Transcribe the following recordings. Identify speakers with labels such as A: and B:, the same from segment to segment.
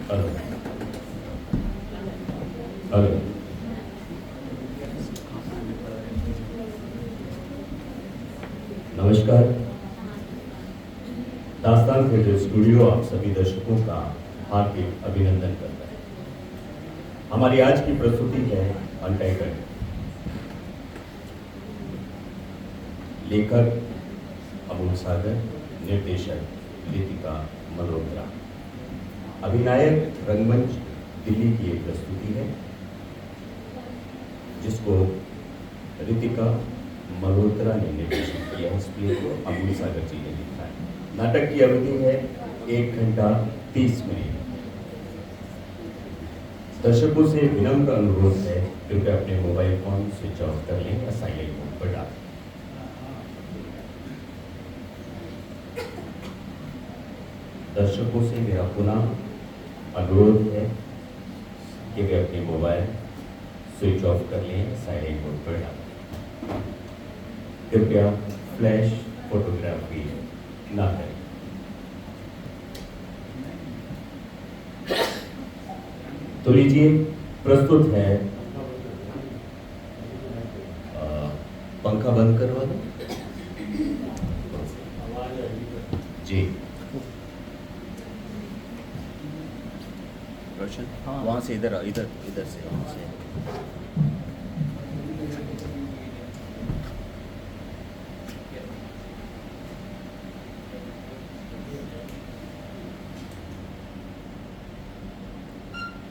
A: Hello hello. नमस्कार। दास्तान theatre studio आप सभी दर्शकों का हार्दिक अभिनंदन करता है। हमारी आज की प्रस्तुति है अनटाइटल्ड। लेखक अमूल सागर, निर्देशक रितिका मल्होत्रा, अभिनायक रंगमंच दिल्ली की एक प्रस्तुति है जिसको रितिका मल्होत्रा ने निर्देशित किया है। इस प्ले को अमूल सागर जी ने लिखा है। नाटक की अवधि है 1 घंटा 30 मिनट। दर्शकों से विनम्र अनुरोध है, कृपया अपने मोबाइल फोन स्विच ऑफ कर लें या साइलेंट मोड पर डालें। दर्शकों से मेरा पुनः अनुरोध है कि वे अपने मोबाइल स्विच ऑफ कर लें, साइलेंट मोड पर डालें। कृपया फ्लैश फोटोग्राफी ना करें। तो लीजिए, प्रस्तुत है पंखा बंद करवा दो जी। रोशन, वहां से इधर इधर इधर से वहां से।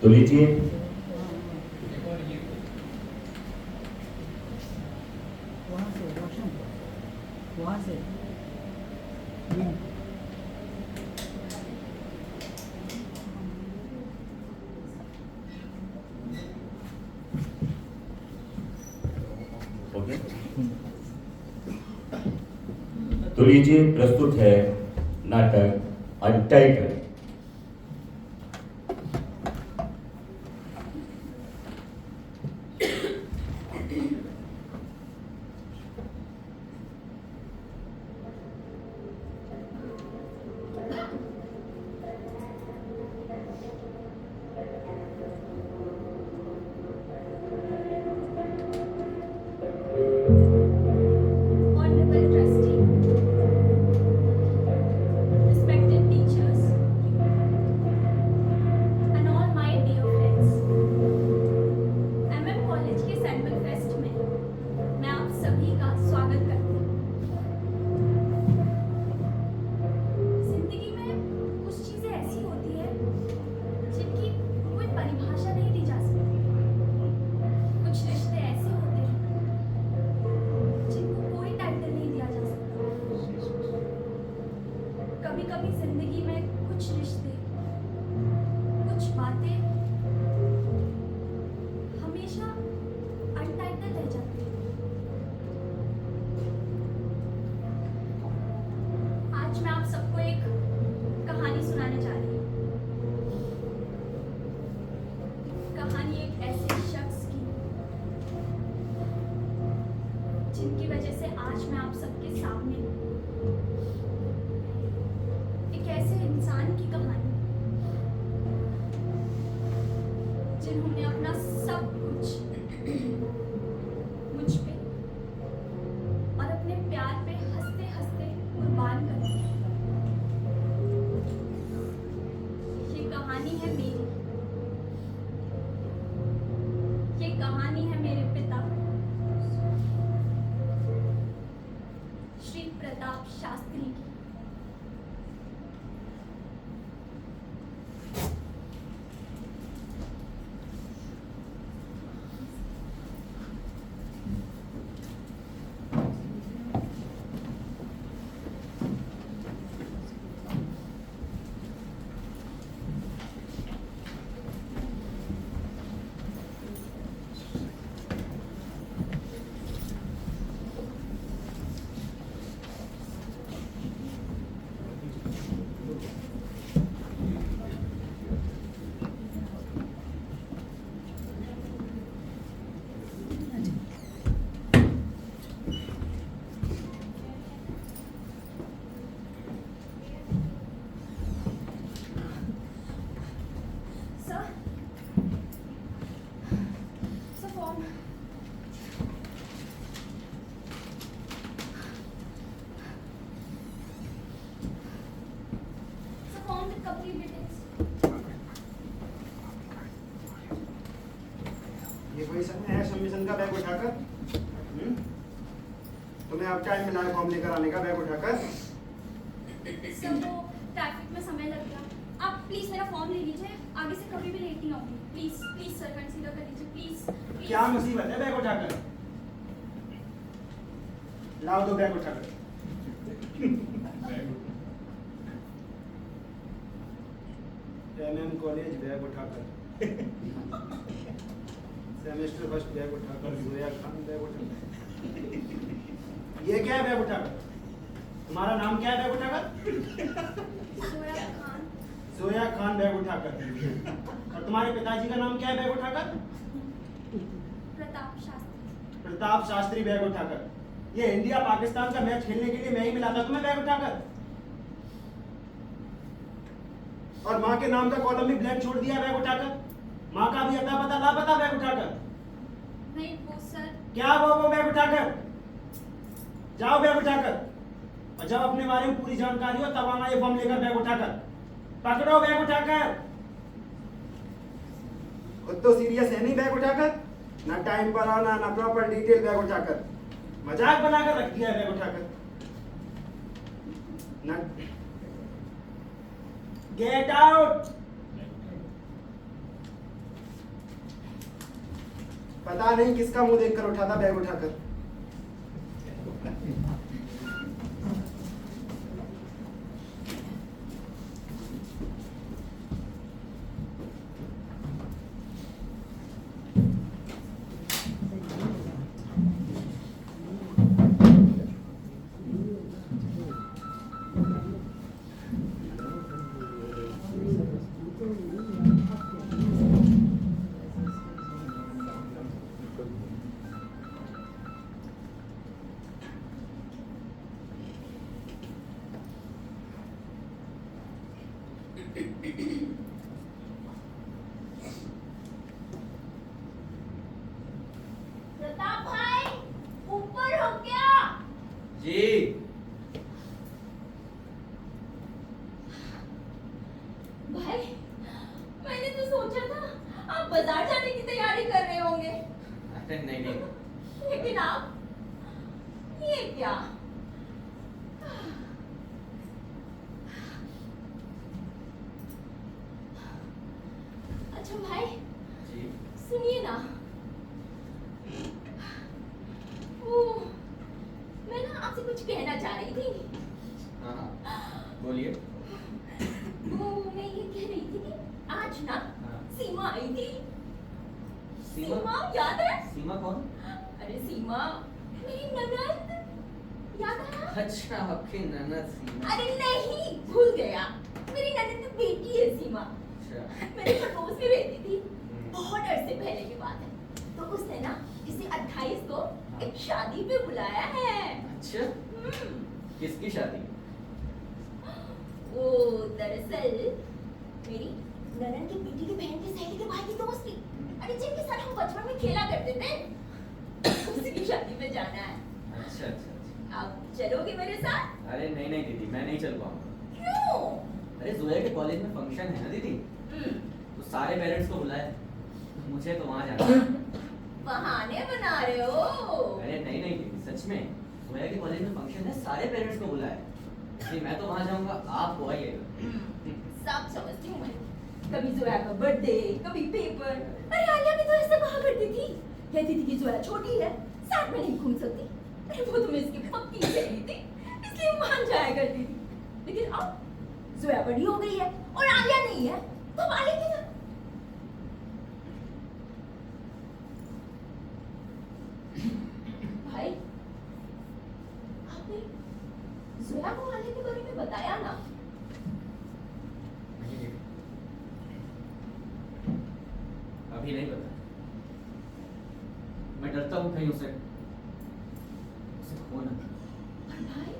A: तो लीजिए,
B: वहाँ से
A: ओके। तो लीजिए, प्रस्तुत है नाटक untitled.
C: Honorable Trustee, respected teachers, and all my dear friends, MM college के सैम्पल फेस्ट में मैं आप सभी का स्वागत करती हूँ। जिंदगी में कुछ चीजें ऐसी होती है जिनकी कोई परिभाषा नहीं दी जा सकती। कुछ रिश्ते ऐसे होते हैं जिनको कोई टाइटल नहीं दिया जा सकता। कभी कभी जिंदगी में कुछ रिश्ते, कुछ बातें हमेशा अनटाइटल रह जाती हैं। आज मैं आप सबको एक कहानी सुनाने जा रही हूँ। कहानी एक ऐसे शख्स की जिनकी वजह से आज मैं आप सबके सामने हूँ। एक ऐसे इंसान की कहानी जिन्होंने अपना सब कुछ मुझ पे और अपने प्यार पे हंसते हंसते कुर्बान कर दिया। ये कहानी है मेरी। ये कहानी है मेरे पिता श्री प्रताप शास्त्री की। form with complete details.
D: ये कोई समय है सबमिशन का बैग उठाकर? तुम्हें अब टाइम मिला है फॉर्म लेकर आने का बैग उठाकर?
C: सर वो ट्रैफिक में समय लग गया। आप प्लीज मेरा फॉर्म ले लीजिए, आगे से कभी भी लेट नहीं आऊंगी। प्लीज प्लीज सर कंसीडर कर लीजिए, प्लीज।
D: क्या मुसीबत है बैग उठाकर? लाओ दो बैग उठाकर। MM कॉलेज बैग उठाकर, सेमेस्टर फर्स्ट बैग उठाकर, जोया खान बैग उठाकर। ये क्या है बैग उठाकर? तुम्हारा नाम क्या है बैग उठाकर?
C: जोया खान।
D: जोया खान बैग उठाकर। और तुम्हारे पिताजी का नाम क्या है बैग उठाकर?
C: प्रताप शास्त्री।
D: प्रताप शास्त्री बैग उठाकर। ये इंडिया पाकिस्तान का मैच खेलने के लिए मैं ही मिला था तुम्हें बैग उठाकर। और माँ के नाम का कॉलम भी ब्लैंक छोड़ दिया बैग उठाकर। माँ का भी अता पता लापता बैग उठाकर।
C: नहीं वो सर।
D: क्या वो बैग उठाकर? जाओ बैग उठाकर। और जब अपने बारे में पूरी जानकारी हो तब आना ये फॉर्म लेकर बैग उठाकर। पकड़ो बैग उठाकर। खुद तो सीरियस है नहीं बैग उठाकर, ना टाइम पर आना ना प्रॉपर डिटेल बैग उठाकर। मजाक बनाकर रख दिया है बैग उठाकर। ना गेट आउट। पता नहीं किसका मुंह देखकर उठा था बैग उठाकर।
C: प्रताप भाई ऊपर हो क्या?
A: जी
C: भाई मैंने तो सोचा था आप बाजार जाने की तैयारी कर रहे होंगे,
A: अरे नहीं नहीं,
C: लेकिन आप ये क्या? अच्छा भाई
A: जी
C: सुनिए ना, वो मैं ना आपसे कुछ कहना चाह रही थी।
A: हाँ हाँ बोलिए।
C: वो मैं ये कह रही थी कि आज ना
A: हाँ।
C: सीमा आई थी।
A: सीमा?
C: सीमा याद है?
A: सीमा कौन?
C: अरे सीमा मेरी ननद, याद है?
A: अच्छा आपकी ननद सीमा।
C: अरे नहीं भूल गया, मेरी ननद की बेटी है सीमा।
A: अच्छा
C: मेरे पड़ोस में रहती थी, बहुत अरसे पहले की बात है। तो उसने ना इसे 28 को एक शादी पे बुलाया है।
A: अच्छा
C: हम्म,
A: किसकी शादी?
C: वो दरअसल मेरी ननद की बेटी की बहन की सहेली के भाई की दोस्त थी। अरे जिनके साथ हम बचपन में खेला करते थे, उसी की शादी में जाना है।
A: अच्छा अच्छा अच्छा।
C: आप चलोगे मेरे साथ?
A: अरे नहीं नहीं दीदी, मैं नहीं चल पाऊंगा।
C: क्यों?
A: अरे जोया के कॉलेज में फंक्शन है ना दीदी,
C: हम्म,
A: तो सारे पेरेंट्स को बुलाए, मुझे तो वहाँ जाना है।
C: बहाने बना रहे हो।
A: अरे नहीं नहीं दीदी, सच में जोया के कॉलेज में फंक्शन है, सारे पेरेंट्स को बुलाए, इसलिए मैं तो वहाँ जाऊंगा, आप वो आइएगा।
C: सब समझती हूँ मैं। कभी जोया का बर्थडे, कभी पेपर। अरे आलिया भी तो ऐसे कहा करती थी, कहती थी कि जोया छोटी है, साथ में नहीं घूम सकती। अरे वो तो मैं इसकी पक्की सहेली थी, इसलिए मान जाया करती थी। लेकिन अब जोया बड़ी हो गई है और आलिया नहीं है, तो अब आलिया की भाई आपने जोया को आलिया के बारे में बताया ना?
A: नहीं दीदी, अभी नहीं पता, मैं डरता हूँ कहीं उसे खो ना।
C: पर भाई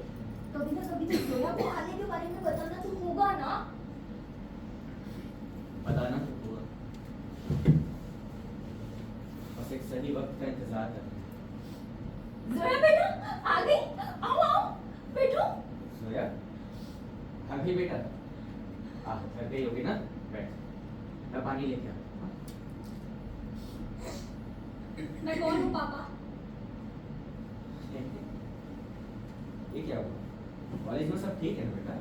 C: कभी ना कभी तो जोया को आलिया के बारे में बताना तो होगा ना?
A: बताना तो होगा, बस एक सही वक्त का इंतजार करना।
C: जोया बेटा आ गई, आओ आओ बैठो।
A: सोया अभी बेटा,
E: घर पे ही होगी ना, बैठ, मैं पानी लेके आता हूँ।
C: मैं कौन हूँ पापा?
E: ये क्या हुआ? कॉलेज में सब ठीक है ना बेटा?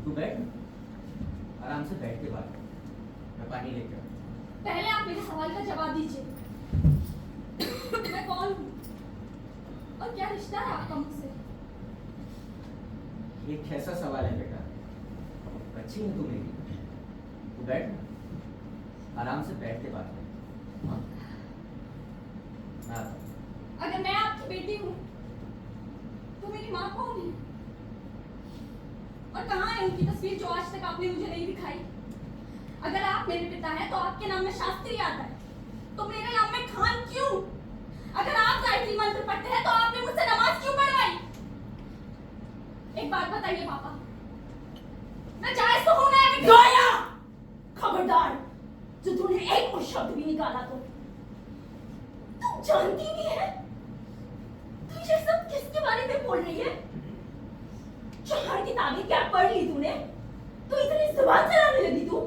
E: तू बैठ, आराम से बैठ के बात कर, मैं पानी लेके आता हूँ।
C: पहले आप मेरे सवाल का जवाब दीजिए। मैं कौन हूँ और क्या रिश्ता है आपका मुझसे?
E: ये कैसा सवाल है बेटा? बच्ची है तू मेरी, तू बैठ ना, आराम से बैठ के बात कर। हाँ? मैं आता हूँ।
C: अगर मैं आपकी बेटी हूँ तो मेरी माँ कौन है? और कहाँ है उनकी तस्वीर जो आज तक आपने मुझे नहीं दिखाई? अगर आप मेरे पिता हैं तो आपके नाम में शास्त्री आता है, तो मेरे नाम में खान क्यों? अगर आप गायत्री मंत्र पढ़ते हैं तो आपने मुझसे नमाज क्यों पढ़वाई? एक बात बताइए पापा, मैं जायज तो हूं ना? गाया! खबरदार, जो तूने एक और शब्द भी निकाला तो तुम जानती भी है तू ये सब किसके बारे में बोल रही है? 4 किताबें क्या पढ़ ली तूने तो इतनी जुबान चलाने लगी तू?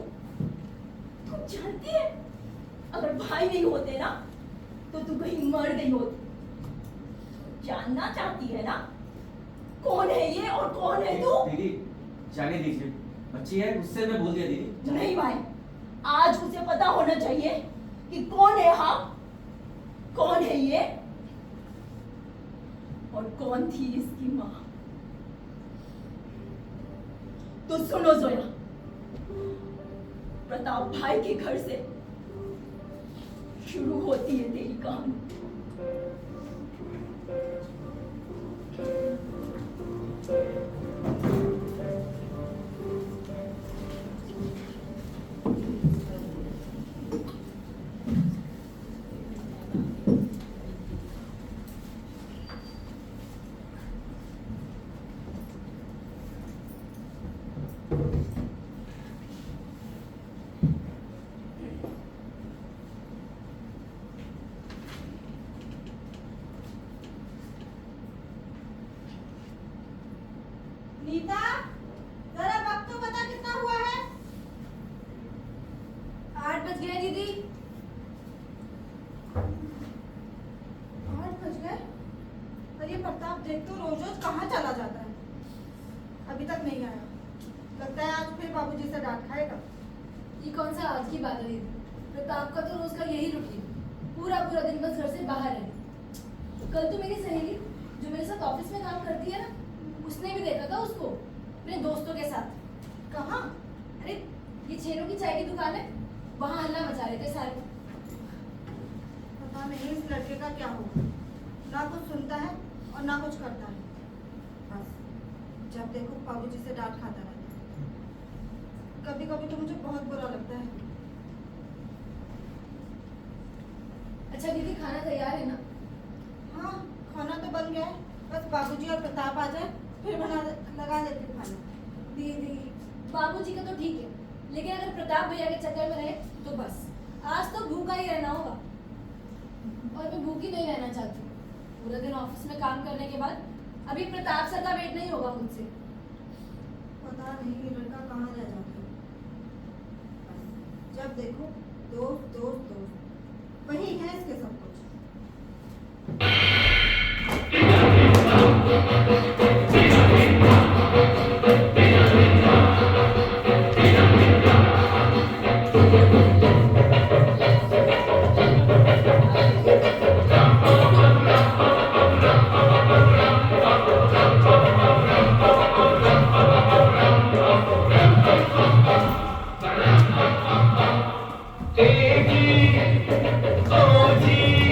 C: तू जानती है अगर भाई नहीं होते ना तो तू कहीं मर गई होती। तू जानना चाहती है ना कौन है ये और कौन है तू?
E: दीदी जाने दीजिए, बच्ची है, गुस्से में बोल दिया दीदी।
C: नहीं भाई, आज उसे पता होना चाहिए कि कौन है हम, कौन है ये और कौन थी इसकी माँ। तो सुनो जोया, प्रताप भाई के घर से शुरू होती है तेरी कहानी।
B: नीता, जरा वक्त तो बता कितना हुआ है?
C: 8 बज गए दीदी।
B: 8 बज गए? अरे प्रताप, देख तो रोज रोज कहाँ चला जाता है, अभी तक नहीं आया। लगता है आज फिर बाबूजी से डांट खाएगा।
C: ये कौन सा आज की बात है दीदी? प्रताप का तो रोज का यही रूटीन, पूरा पूरा दिन बस घर से बाहर है। कल तो मेरी सहेली जो मेरे साथ ऑफिस में काम करती है ना, उसने भी देखा था उसको अपने दोस्तों के साथ।
B: कहाँ?
C: अरे ये छेनों की चाय की दुकान है, वहाँ हल्ला मचा रहे थे सारे।
B: पता नहीं इस लड़के का क्या होगा, ना कुछ सुनता है और ना कुछ करता है। बस जब देखो बाबूजी से डांट खाता रहता है। कभी कभी तो मुझे बहुत बुरा लगता है।
C: अच्छा दीदी, खाना तैयार है ना?
B: हाँ, खाना तो बन गया है, बस बाबूजी और प्रताप आ जाए फिर लगा देती हूँ खाना।
C: दीदी, बाबूजी का तो ठीक है, लेकिन अगर प्रताप भैया के चक्कर में रहे तो बस आज तो भूखा ही रहना होगा। और मैं भूखी नहीं रहना चाहती। पूरा दिन ऑफिस में काम करने के बाद अभी प्रताप सर का वेट नहीं होगा मुझसे।
B: पता नहीं ये लड़का कहाँ रह जाता है। बस जब देखो दोस्त दोस्त दोस्त, वही है इसके सब कुछ।
F: तेरी सोची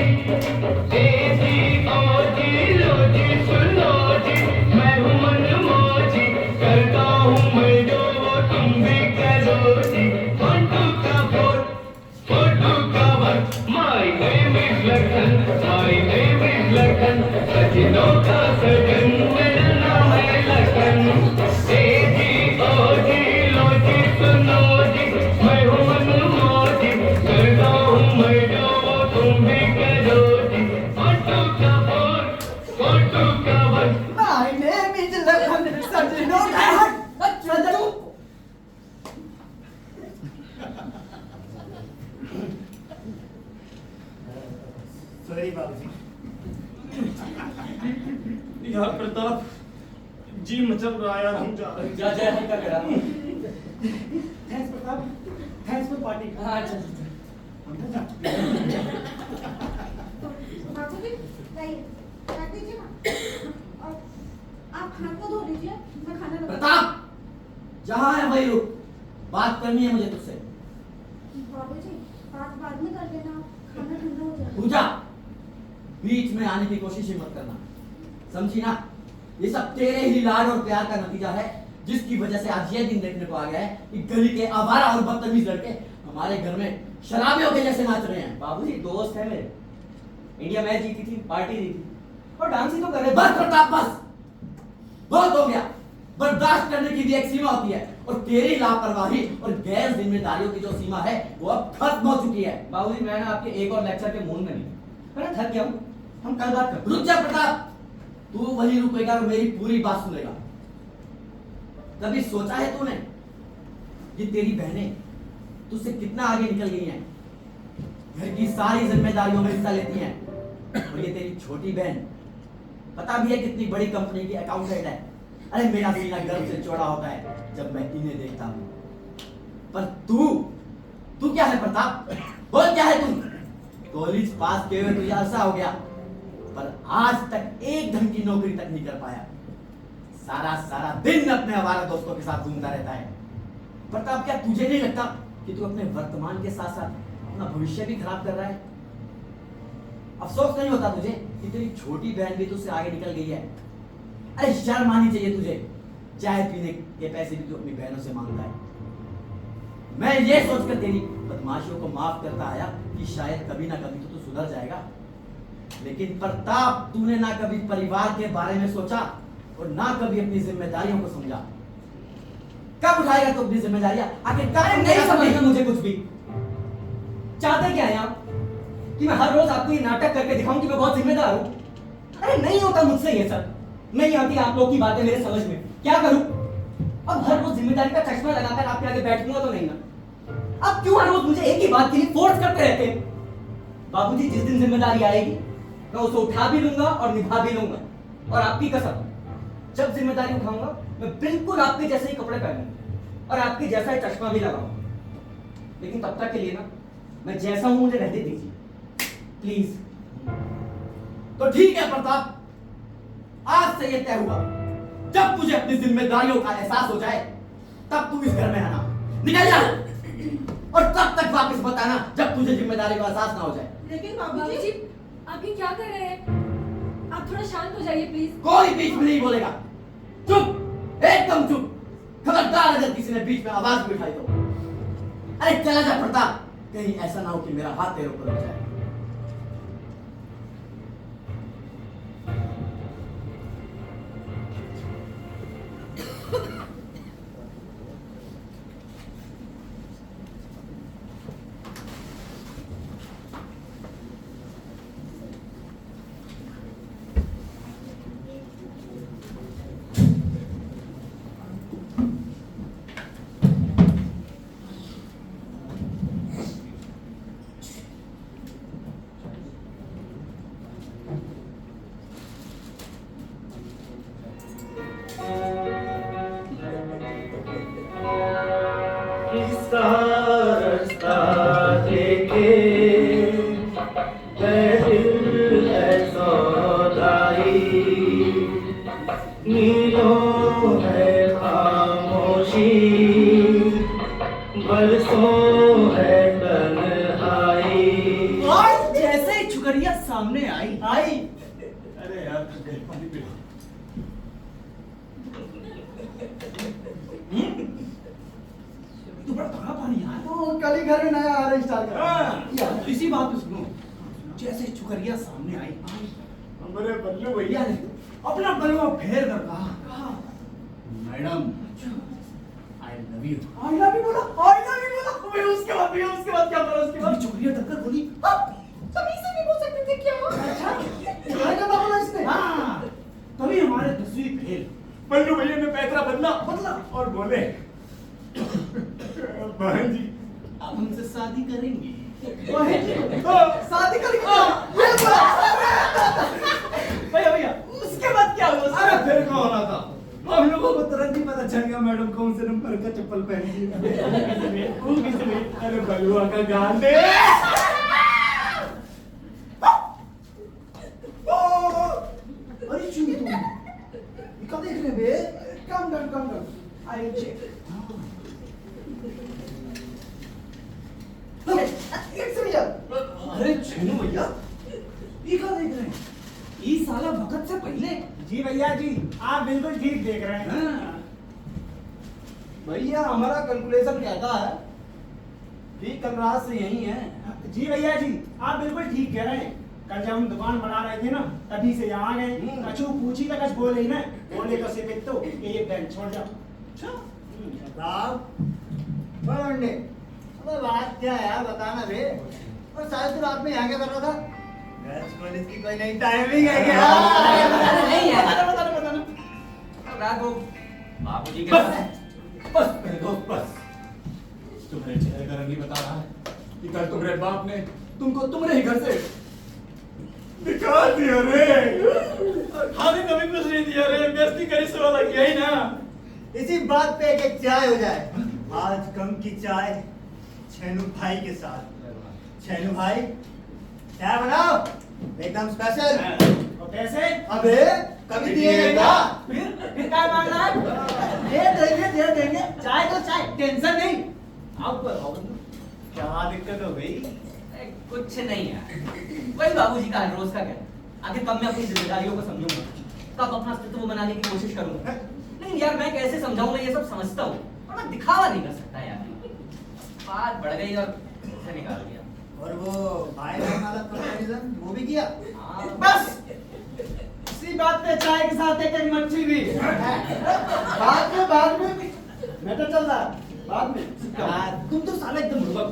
D: नहीं बाबूजी। यार प्रताप जी मचल रहा है यार, हम जा रहे हैं।
E: जा जा हल्का करा।
D: Thanks Pratap, thanks for party.
E: हाँ चल चल।
D: हम तो जा।
B: बाबूजी लाइए, काट दीजिए ना। और आप हाथ को धो लीजिए, मैं खाना लगा।
E: प्रताप जहाँ है वही रुक, बात करनी है मुझे तुझसे।
B: बाबूजी बात बाद में कर लेना, खाना ठंडा हो जाएगा।
E: पूजा बीच में आने की कोशिश ही मत करना, समझी ना? ये सब तेरे ही लाड और प्यार का नतीजा है, जिसकी वजह से आज ये दिन देखने को आ गया है कि गली के आवारा और बदतमीज लड़के हमारे घर में शराबियों के जैसे नाच रहे हैं।
F: बाबूजी दोस्त है मेरे, इंडिया मैच जीती थी, पार्टी दी थी और डांस ही तो कर रहे
E: बस प्रताप बस, बहुत हो गया। बर्दाश्त करने की भी एक सीमा होती है, और तेरी लापरवाही और गैर जिम्मेदारियों की जो सीमा है वो अब खत्म हो चुकी है।
F: बाबूजी मैं ना आपके एक और लेक्चर के मूड में नहीं, मैं ना थक गया हूँ, हम कल बात करते हैं।
E: रुक जा प्रताप, तू वही रुकेगा और मेरी पूरी बात सुनेगा। कभी सोचा है तूने कि तेरी बहनें तुझसे कितना आगे निकल गई हैं, घर की सारी जिम्मेदारियों में हिस्सा लेती हैं, और ये तेरी छोटी बहन पता भी है कितनी बड़ी कंपनी की अकाउंटेंट है। अरे मेरा सीना गर्व से चौड़ा होता है जब मैं इन्हें देखता हूँ। पर तू क्या है प्रताप? बोल क्या है तू? कॉलेज पास किए हुए तुझे अरसा हो गया, पर आज तक एक ढंग की नौकरी तक नहीं कर पाया। सारा दिन अपने आवारा दोस्तों के साथ घूमता रहता है। प्रताप क्या तुझे नहीं लगता कि तू अपने वर्तमान के साथ साथ अपना भविष्य भी खराब कर रहा है? अफसोस नहीं होता तुझे कि तेरी छोटी बहन भी तुझसे आगे निकल गई है? अरे शर्म आनी चाहिए तुझे, चाय पीने के पैसे भी तू अपनी बहनों से मांगता है। मैं ये सोचकर तेरी बदमाशियों को माफ करता आया कि शायद कभी ना कभी तो तू सुधर जाएगा, लेकिन प्रताप तूने ना कभी परिवार के बारे में सोचा और ना कभी अपनी जिम्मेदारियों को समझा। कब उठाएगा तू अपनी जिम्मेदारियां? आखिर कब?
F: अरे नहीं समझना मुझे कुछ भी। चाहते क्या है आप कि मैं हर रोज आपको ये नाटक करके दिखाऊं कि मैं बहुत जिम्मेदार हूं? अरे नहीं होता मुझसे ये सब, नहीं आती आप लोग की बातें मेरे समझ में। क्या करूं? अब हर रोज जिम्मेदारी का चश्मा लगाकर आपके आगे बैठूंगा तो नहीं ना। अब क्यों हर रोज मुझे एक ही बात के लिए फोर्स करते रहते हैं? बाबूजी जिस दिन जिम्मेदारी आएगी मैं उसे उठा भी लूंगा और निभा भी लूंगा, और आपकी कसम जब जिम्मेदारी उठाऊंगा मैं बिल्कुल आपके जैसे ही कपड़े पहनूंगा और आपके जैसा ही चश्मा भी लगाऊंगा। लेकिन तब तक के लिए ना मैं जैसा हूं मुझे रहने दीजिए प्लीज।
E: तो ठीक है प्रताप, आज से ये तय हुआ, जब तुझे अपनी जिम्मेदारियों का एहसास हो जाए तब तू इस घर में आना, निकल जा, और तब तक वापस मत आना जब तुझे जिम्मेदारी का एहसास ना हो जाए।
B: लेकिन
C: बाबूजी
B: बाबूजी
C: आप ये क्या कर रहे हैं? आप थोड़ा शांत हो जाइए प्लीज।
E: कोई बीच में नहीं बोलेगा, चुप, एकदम चुप। खबरदार अगर किसी ने बीच में आवाज भी उठाई तो। अरे चला जा प्रताप, कहीं ऐसा ना हो कि मेरा हाथ तेरे ऊपर हो जाए।
D: और जैसे ही छुकरिया सामने आई अरे यार पानी पिला। तो बड़ा कड़ा पानी यार।
G: तो कल ही घर में नया आ रहा स्टार का।
D: यार इसी बात पे सुनो, जैसे छुकरिया सामने आई हमारे बल्लू भैया ने अपना बलवा फेर कर कहा madam I love you.
G: I love you बोला। मैं उसके बाद क्या बोला? उसके बाद
D: छुकरिया टक्कर बोली
C: तभी से नहीं बोल सकते थे क्या?
G: अच्छा क्या करना बोला इसने?
D: हाँ, तभी हमारे 10वीं फेल बल्लू भैया ने पैतरा बदला और बोले बहन जी आप हमसे शादी करेंगे?
F: शादी करेंगे ये बोला। भैया भैया उसके बाद क्या हुआ?
D: अरे फिर क्या होना था? हम लोगों को तुरंत ही पता चल गया मैडम कौन से नंबर का चप्पल पहनी है। अरे बलुआ का गाल दे। अरे चुनी तुम ये क्या देख रहे बे? Come down I check. एक से भैया। अरे चुनी भैया ये क्या देख रहे हैं?
F: ये साला वक्त से पहले।
G: जी भैया जी, आप बिल्कुल ठीक देख रहे हैं।
D: हाँ। भैया हमारा कैलकुलेशन कहता है कि कल रात से यही है।
G: जी भैया जी, आप बिल्कुल ठीक कह रहे हैं। कल जब हम दुकान बना रहे थे ना, तभी से यहाँ गए। कछु पूछी तो कछ बोले ही ना, बोले तो से तो ये बैंक छोड़ जाओ।
H: साहब बड़े अबे बात क्या है यार, बताना बे। और शायद तू रात में यहाँ क्या कर रहा था? गर्ल्स कॉलेज की कोई नई टाइमिंग है क्या?
E: नहीं है।
D: बताना।
E: रात को बाबूजी के
D: बस मेरे दोस्त बस। तुम्हारे चेहरे का रंग नहीं बता रहा है कि कल तुम्हारे बाप ने तुमको तुम्हारे ही घर से दिखा दिया रे।
G: हमें कभी कुछ नहीं दिया रे, बेइज्जती करी से वाला किया ही ना।
H: इसी बात पे एक एक चाय हो जाए। आज कम की चाय छेनू भाई के साथ। छेनू भाई चाय बनाओ एकदम स्पेशल।
G: और पैसे
H: अबे कभी दिए क्या?
F: फिर क्या मांगना है? दे देंगे चाय तो चाय, टेंशन नहीं।
H: आओ पर आओ। क्या दिक्कत हो गई?
E: कुछ नहीं है, वही बाबूजी का हर रोज का कहना। आखिर कब मैं अपनी जिम्मेदारियों को समझूंगा, कब अपना अस्तित्व बनाने की कोशिश करूंगा। नहीं यार, मैं कैसे समझाऊं, मैं ये सब समझता हूँ और मैं दिखावा नहीं कर सकता यार। बात बढ़ गई और उसे निकाल दिया।
H: और वो भाई बहन वाला कंपैरिजन वो भी किया?
F: बस इसी बात पे चाय के साथ एक एक मच्छी भी। बाद में भी मैं तो चल रहा बाद में। तुम तो साला एकदम बुड़बक।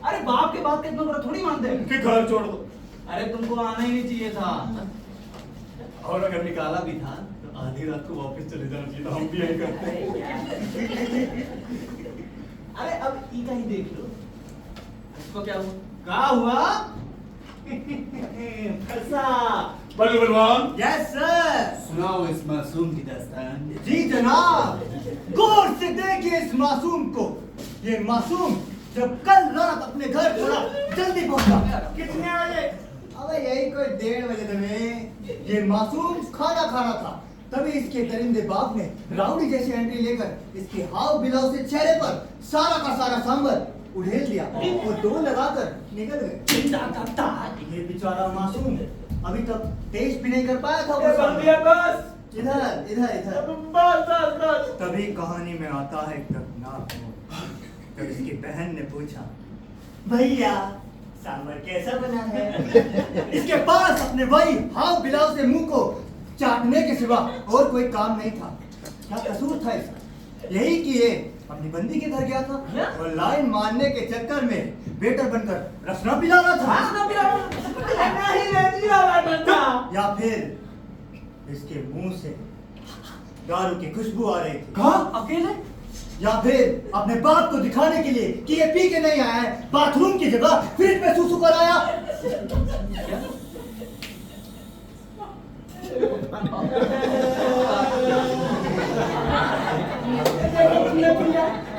F: अरे बाप के बात का इतना बड़ा थोड़ी मानते हैं
D: कि घर छोड़ दो।
F: अरे तुमको आना ही नहीं चाहिए था।
D: और अगर निकाला भी था तो आधी रात को वापस चले जाना चाहिए था। हम भी यही करते।
F: अरे अब ई का ही देख लो।
E: इसको क्या हुआ?
F: क्या हुआ? फंसा।
D: बलू बलवान
H: यस सर।
D: सुनाओ इस मासूम की दास्तान।
H: जी जनाब, गौर से देखिए इस मासूम को। ये मासूम जब कल रात अपने घर थोड़ा जल्दी पहुंचा।
G: कितने बजे?
H: अबे यही कोई 1:30 बजे तक। ये मासूम खाना खा रहा था, तभी इसके दरिंदे बाप ने राउडी जैसी एंट्री लेकर इसके हाव बिलाव से चेहरे पर सारा का सारा सांबर उड़ेल दिया और दो लगाकर निकल गए। ये बेचारा मासूम अभी तक टेस्ट भी नहीं कर पाया था।
G: बस
H: इधर इधर इधर।
G: बस
H: तभी कहानी में आता है एक दर्दनाक मोड़। जब इसकी बहन ने पूछा, भैया सांबर कैसा बना है? इसके पास अपने वही हाव बिलाव से मुंह को चाटने के सिवा और कोई काम नहीं था। क्या कसूर था इसका? यही कि ये अपनी बंदी के घर गया था और लाइन मारने के चक्कर में वेटर बनकर रसना पिला रहा था। या फिर इसके मुंह से दारू की खुशबू आ रही थी।
E: कहा अकेले?
H: या फिर अपने बाप को दिखाने के लिए कि ये पी के नहीं आया है, बाथरूम की जगह फ्रिज में सूसू कर आया।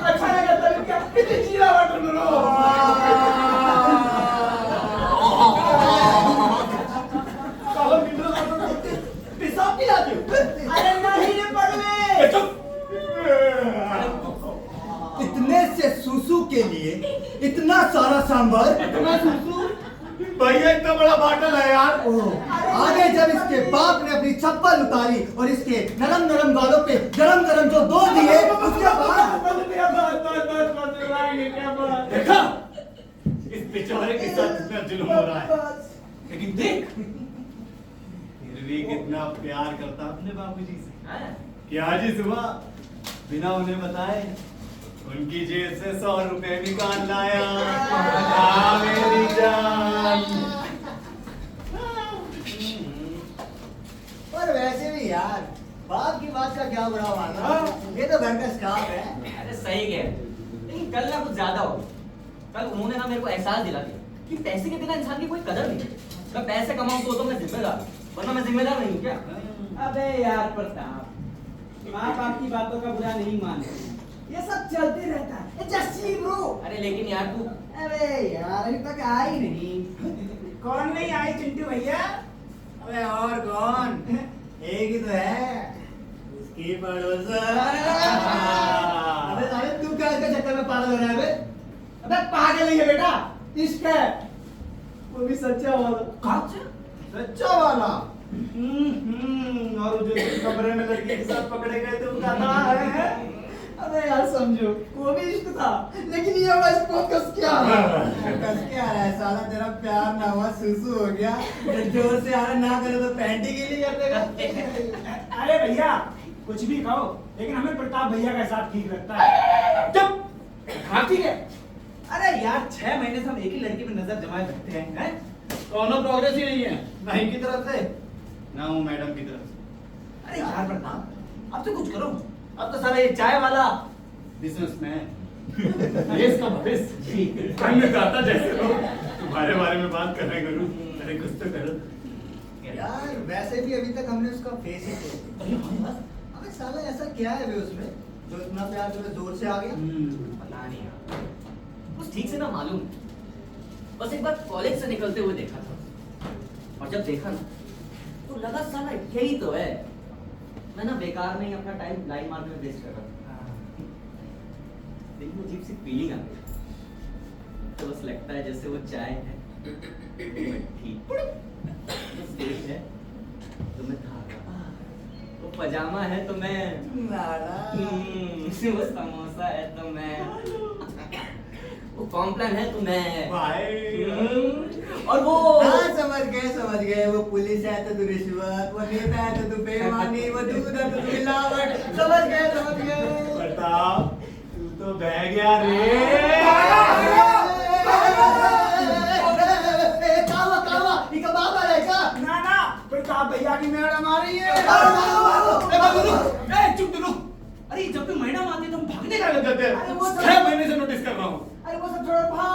G: अच्छा लगा तभी क्या कितनी जीरा वाटर करो।
H: पेशाब पिलाते हो?
F: अरे नहीं रे पगले।
H: इतने से सूसू के लिए इतना सारा सांभर।
D: भैया इतना बड़ा बाटल है यार।
H: आगे जब इसके बाप ने अपनी चप्पल उतारी और इसके नरम नरम गालों पे गरम गरम जो दो दिए, उसके बाद
D: देखा इस बेचारे के साथ कितना जुल्म हो रहा है, लेकिन देख फिर भी कितना प्यार करता अपने बाबूजी से। कि आज ही सुबह बिना उन्हें बताए उनकी जेब से 100 रुपए निकाल लाया। मेरी जान।
H: पर वैसे भी यार बाप की बात का क्या बुरा मानना, ये तो घर का स्टाफ है।
E: अरे सही कह, लेकिन कल ना कुछ ज्यादा हो गया। कल उन्होंने ना मेरे को एहसास दिला दिया
F: कि पैसे के बिना इंसान की कोई कदर नहीं। मैं पैसे कमाऊं तो मैं जिम्मेदार हूं, वरना मैं जिम्मेदार नहीं हूं क्या?
G: अबे यार प्रताप, माँ बाप की बातों का बुरा नहीं मानते हैं। ये सब चलते रहता है। Just see bro.
F: अरे लेकिन यार तू
G: अबे यार अभी तक आई नहीं। कौन नहीं आई चिंटू भैया?
H: अबे और कौन, एक ही तो है, उसकी पड़ोसन। अबे साले तू क्या इसके चक्कर में पागल हो रहा है बे?
G: अबे पागल नहीं है बेटा, इश्क है, वो भी सच्चा वाला।
F: कहाँ?
H: सच्चा वाला।
G: और जो कमरे में लड़की के साथ पकड़े गए थे उनका नाम है। अबे यार समझो, वो भी इश्क था, लेकिन ये वाला इश्क बहुत कस के आ रहा है।
H: कस के आ रहा है साला, तेरा प्यार ना हुआ सुसु हो गया। जोर से आ रहा ना करे तो पैंटी के लिए कर देगा।
G: अरे भैया कुछ भी कहो, लेकिन हमें प्रताप भैया का साथ ठीक लगता है। चुप। हाँ ठीक है। अरे यार 6 महीने से हम एक ही लड़की पे नजर जमाए रखते हैं,
D: कोनो प्रोग्रेस ही नहीं है, ना इनकी तरफ से ना हूँ मैडम की तरफ से।
G: अरे यार प्रताप, अब तो कुछ करो। अब तो सारा ये चाय वाला
D: बिजनेसमैन ये इसका भविष्य अन्नदाता जैसे लोग तुम्हारे बारे में बात कर रहे गुरु। अरे कुछ तो करो
H: यार वैसे भी अभी तक हमने उसका फेस ही देखा। अबे साला ऐसा क्या है बे उसमें जो इतना प्यार तुम्हें जोर से आ गया?
F: पता नहीं यार, कुछ ठीक से ना मालूम। बस एक बार कॉलेज से निकलते हुए देखा था, और जब देखा ना तो लगा साला यही तो है। मैं ना बेकार में ही अपना टाइम लाइन मारने में वेस्ट कर रहा था। दिल में अजीब सी फीलिंग आ गई, तो बस लगता है जैसे वो चाय है ठीक, वो स्टेज है तो मैं धागा, वो पजामा है तो मैं वो समोसा है तो मैं, वो कॉम्प्लान है तो मैं
H: भाई।
F: और वो
H: हाँ समझ गए। वो पुलिस है तो तू रिश्वत, वो नेता है तो तू बेईमानी, वो दूध है तो तू मिलावट। समझ गए।
G: प्रताप तू तो बह गया रे। ना प्रताप भैया की मैडम आ रही है।
D: चुप रुक। अरे जब भी मैडम आती है तो हम भागने का लग जाते
G: अरे
D: हैं।
G: वो तो-
D: 6 महीने से नोटिस कर रहा हूँ।
G: अरे वो सब थोड़ा भाग।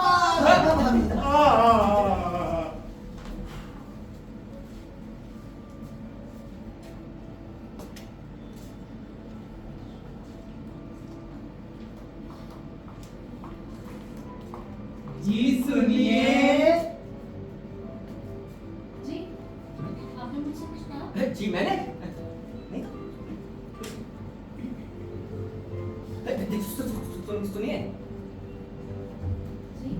G: जी सुनिए।
C: जी आपने मुझसे कुछ कहा?
F: जी मैंने नहीं तो सुनिए
C: जी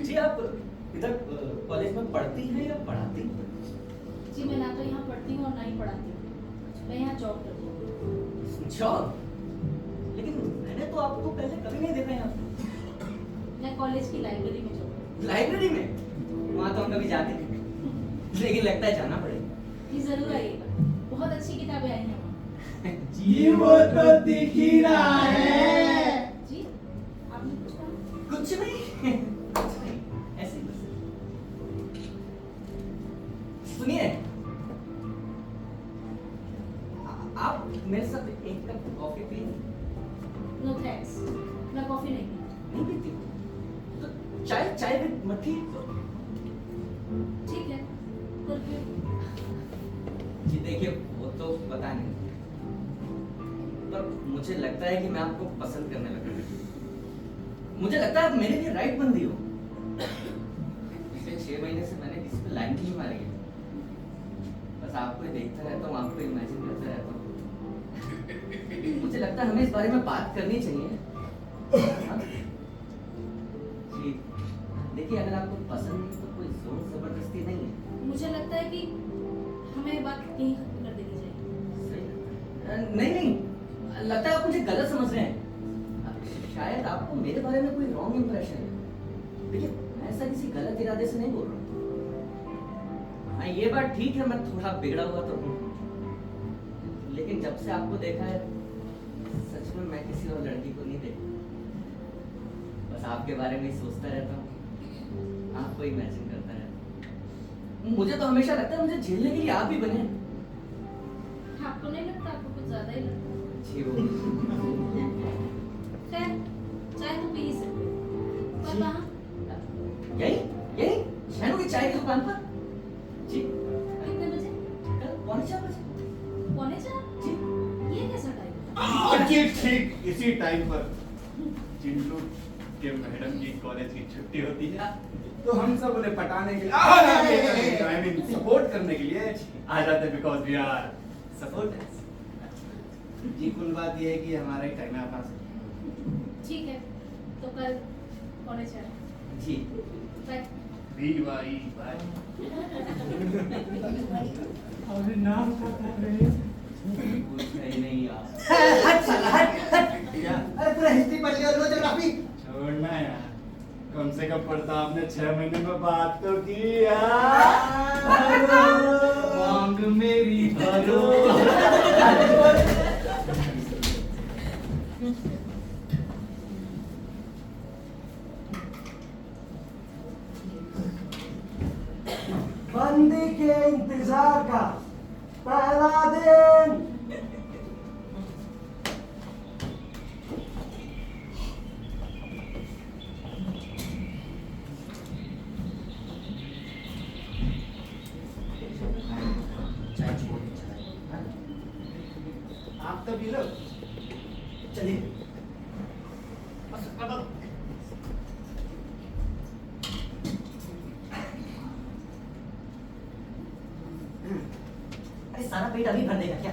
F: जी, आप इधर कॉलेज में पढ़ती हैं या पढ़ाती हैं?
C: जी मैं ना तो यहाँ पढ़ती हूँ और ना ही पढ़ाती हूँ, मैं यहाँ जॉब करती हूँ।
F: जॉब? लेकिन मैंने तो आपको पहले कभी नहीं देखा यहाँ।
C: मैं कॉलेज की लाइब्रेरी में जॉब करती
F: लाइब्रेरी में? वहाँ तो हम कभी जाते नहीं, लेकिन लगता है जाना पड़ेगा।
C: हूँ। जी जरूर आइएगा, बहुत अच्छी किताबें आई हैं वहाँ।
G: जी वो तो दिख ही रहा है।
C: जी आपने कुछ कहा?
F: कुछ नहीं, कुछ नहीं, ऐसे ही बस। सुनिए, आप मेरे साथ एक कप कॉफी पिएंगे?
C: नो थैंक्स, मैं कॉफी नहीं पीती।
F: नहीं पीती? तो चाय भी मट्ठी?
C: ठीक है, पर फिर
F: जी देखिए, वो तो पता नहीं, पर मुझे लगता है कि मैं आपको पसंद करने लगा। मुझे लगता है आप मेरे लिए राइट बंदी हो। पिछले 6 महीने से मैंने किसी पे लाइन नहीं मारी है, बस आपको ही देखता रहता हूँ, आपको इमेजिन करता रहता हूँ। मुझे लगता है हमें इस बारे में बात करनी चाहिए। हाँ? जी देखिए, अगर आपको पसंद नहीं तो कोई जोर जबरदस्ती नहीं है।
C: मुझे लगता है कि हमें बात यहीं खत्म कर देनी चाहिए।
F: सही लगता है। नहीं, लगता है आप मुझे गलत समझ रहे हैं। शायद आपको मेरे बारे में कोई रॉन्ग इंप्रेशन है। देखिए, मैं ऐसा किसी गलत इरादे से नहीं बोल रहा हूँ। हाँ, ये बात ठीक है, मैं थोड़ा बिगड़ा हुआ तो हूँ, लेकिन जब से आपको देखा है सच में मैं किसी और लड़की को नहीं देखता। बस आपके बारे में ही सोचता रहता हूँ, आपको इमेजिन करता रहता हूँ। मुझे तो हमेशा लगता है मुझे झेलने के लिए आप ही बने हैं।
C: आपको नहीं लगता? आपको कुछ ज्यादा ही लगता है।
F: जी वो
C: खैर चाय तो पी ही सकते हैं। पर
F: जी।
C: कहाँ?
D: टाइम पर चिंटू के मैडम की कॉलेज की छुट्टी होती है तो हम सब उन्हें पटाने के लिए आई मीन सपोर्ट करने के लिए आ जाते हैं बिकॉज वी आर सपोर्टर्स। जी कुल बात ये है कि हमारा ही टाइम है आप आ सकते
C: ठीक है, तो कल कॉलेज चलें।
E: हैं। जी
C: बाय।
D: BYE bye.
G: अरे नाम क्या कर रहे हैं?
E: कुछ है ही नहीं यार।
H: हट साला हट हट।
D: क्या
H: अरे पूरा हिस्ट्री पढ़ लिया और वो ज्योग्राफी।
D: छोड़ना यार, कम से कम पढ़ता आपने 6 महीने में बात तो की यार।
E: मांग मेरी भरो।
F: बंदी के इंतजार का पहला दिन।
D: आप तो भी लो।
H: चलिए। अरे सारा पेट अभी भर देगा क्या?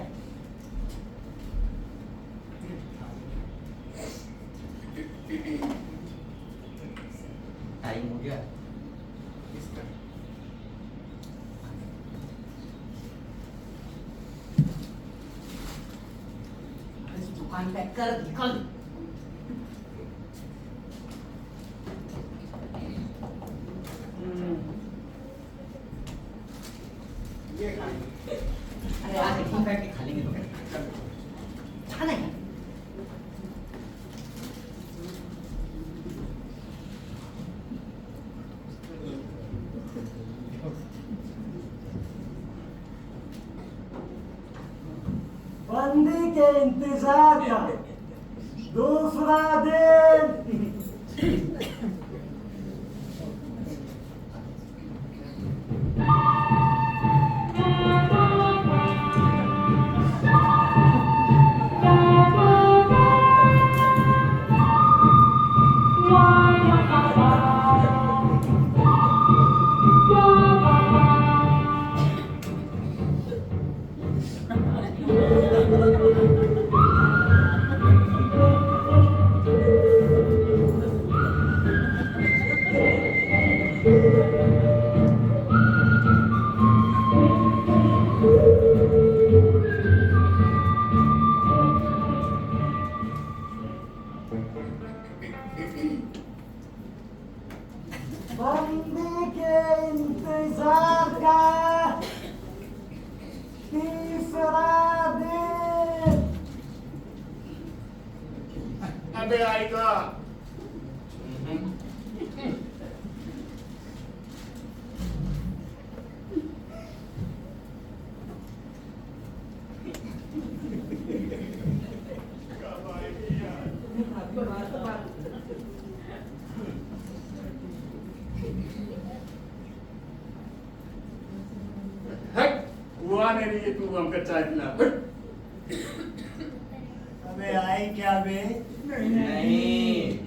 E: टाइम हो गया।
H: दुकान पैक कर निकल।
D: ये खाएंगे।
H: अरे यार एक बैठ के खा लेंगे तो खाना है।
F: बंदी के इंतजार का दूसरा दिन। बंदी के इंतजार का तीसरा दिन।
D: अबे आएगा। कब आएगी यार? हट, हुआ नहीं ये तू हमका चाय पिला। हट।
H: अबे आई क्या बे?
E: नहीं।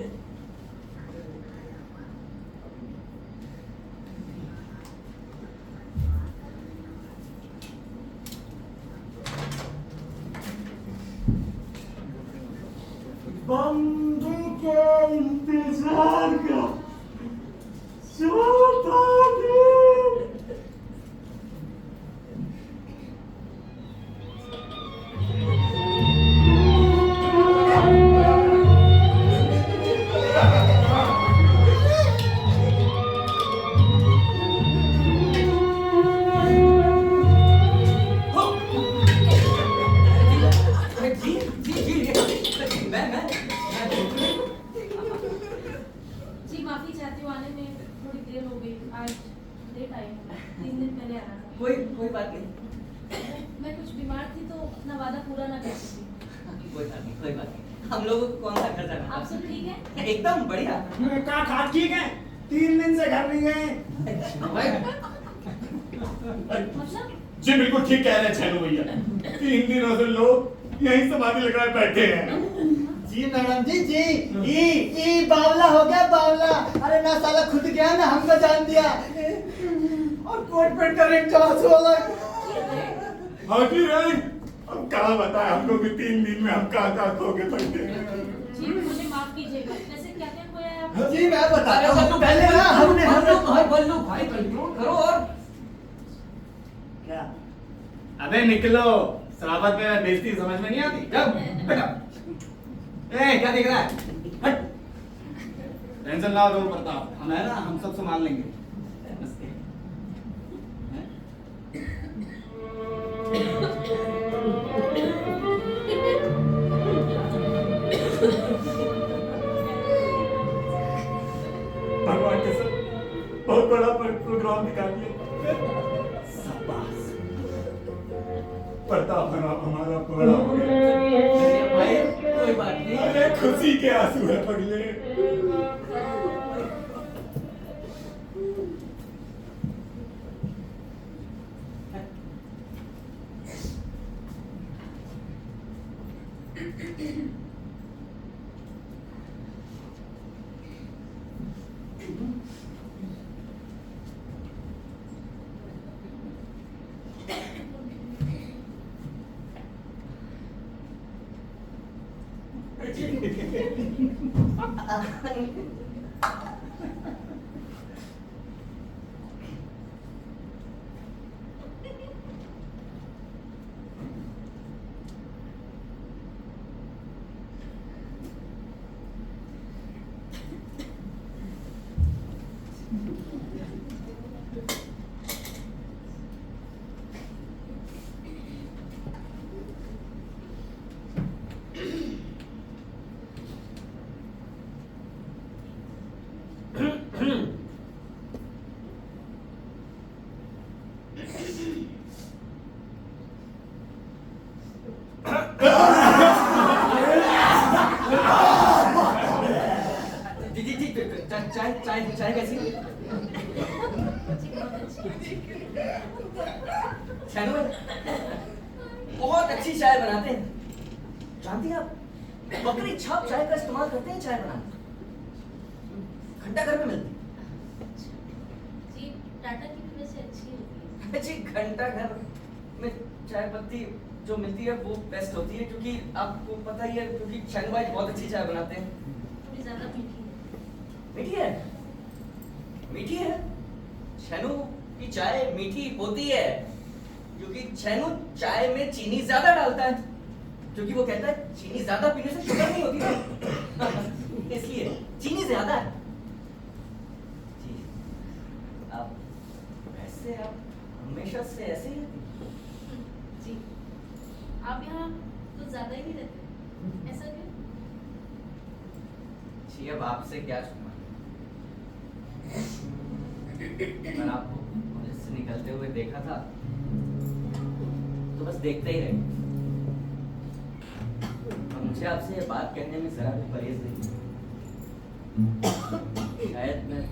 F: बंदी के इंतजार का चौथा दिन।
C: जी माफी चाहती हूँ, आने में थोड़ी देर हो गई। आज लेट आई हूँ, 3 दिन पहले आना था।
E: कोई बात नहीं।
C: मैं कुछ बीमार थी तो अपना वादा पूरा ना कर सकी।
E: कोई बात नहीं, कोई बात नहीं। हम लोगों को कौन सा खर्चा करना?
C: आप सब ठीक है?
E: एकदम बढ़िया।
G: का खा ठीक है? 3 दिन से घर नहीं गए।
C: मतलब
D: जी बिल्कुल ठीक कह रहे हैं छेनू भैया। 3 दिनों से लोग यहीं समाधि लगाए बैठे हैं।
H: जी जी मैडम जी जी। ई बावला हो गया बावला। अरे ना साला खुद गया ना हमको जान दिया। और कोट पैंट का रेट 400 वाला।
I: हाँ जी भाई, अब क्या बताएं हमको भी 3 दिन में हम कहाँ खो गए पैसे।
J: जी मुझे माफ कीजिएगा, वैसे क्या क्या खोया है आपने?
H: जी मैं बताता
E: अरे
H: हूँ। पहले ना हमने
E: बल्लू भाई कंट्रोल करो। और
H: क्या?
D: अबे निकलो, श्रावत में बेइज्जती समझ में नहीं आती। जाओ बेटा। ए क्या देख रहा है? हट। टेंशन ना लो प्रताप, हम है ना, हम सब संभाल लेंगे।
I: भगवान के सब बहुत बड़ा प्रोग्राम निकाल लिया। प्रताप हमारा पूरा हो गया।
E: भाई कोई बात नहीं।
I: अरे खुशी के आंसू है पगले।
E: चाय कैसी? छानू बहुत अच्छी चाय बनाते हैं। जानती हैं आप, बकरी छाप चाय का इस्तेमाल करते हैं चाय बनाने। घंटाघर में मिलती
J: जी टाटा की भी वैसे अच्छी होती है।
E: है। जी घंटाघर में चाय पत्ती जो मिलती है वो बेस्ट होती है, क्योंकि आपको पता ही है, क्योंकि छानू भाई बहुत अच्छी चाय बनाते हैं।
J: थोड़ी ज्यादा मीठी है।
E: मीठी है, मीठी है। छेनू की चाय मीठी होती है क्योंकि छेनू चाय में चीनी ज्यादा डालता है, क्योंकि वो कहता है चीनी ज्यादा पीने से शुगर नहीं होती ना। इसलिए चीनी ज्यादा है। जी आप वैसे आप हमेशा से ऐसे ही रहती?
J: जी आप यहाँ तो ज्यादा ही नहीं रहते, ऐसा क्यों?
E: जी अब आपसे क्या छुपा, मैंने आपको कॉलेज से निकलते हुए देखा था तो बस देखते ही रहे। और मुझे आपसे ये बात कहने में जरा भी परहेज नहीं। शायद मैं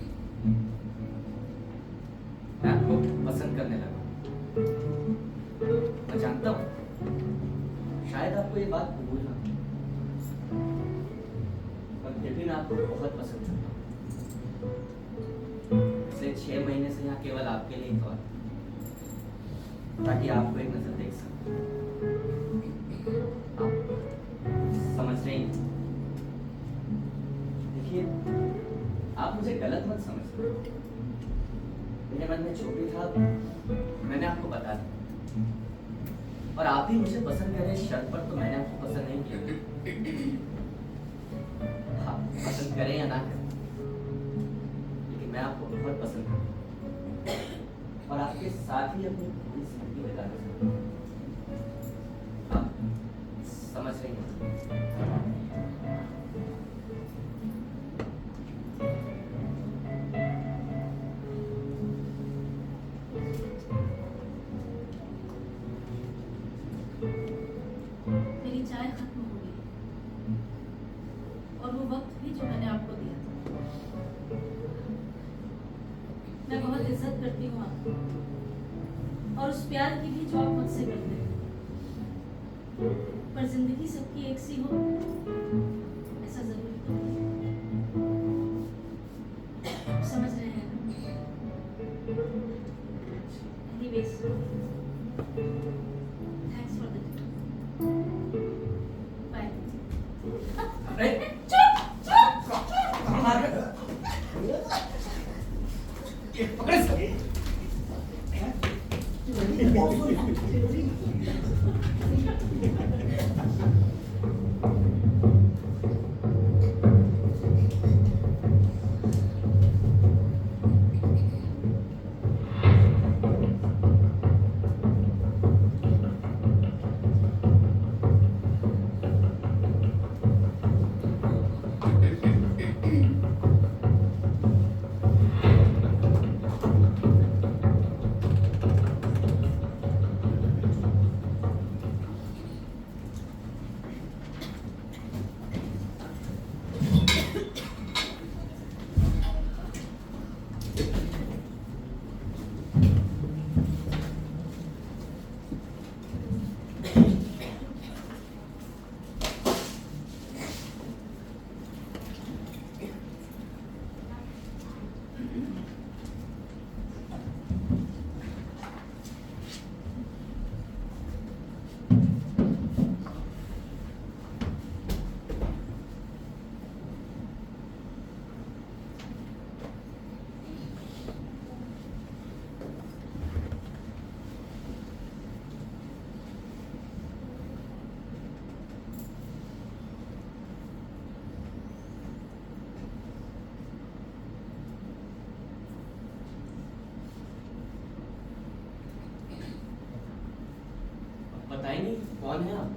E: आपको पसंद करने लगा। मैं जानता हूँ शायद आपको ये बात कबूल ना हो, पर फिर भी मैं आपको बहुत पसंद करता हूँ। 6 महीने से यहाँ केवल आपके लिए तो ताकि आपको एक नजर देख सकूं। आप समझ रहे हैं? देखिए आप मुझे गलत मत समझिए। मेरे मन में जो भी था मैंने आपको बता दिया, और आप भी मुझे पसंद करें शर्त पर तो मैंने आपको पसंद नहीं किया। आप पसंद करें या ना करें, मैं आपको बहुत पसंद करता हूँ और आपके साथ ही अपनी पूरी जिंदगी बिताना चाहता हूँ। आप समझ रही हैं?
J: मेरी चाय खत्म हो गई और वो वक्त भी जो मैंने आपको दिया था। मैं बहुत इज्जत करती हूँ आपकी और उस प्यार की भी जो आप मुझसे करते हैं, पर जिंदगी सबकी एक सी हो
F: बताएंगे कौन है आप?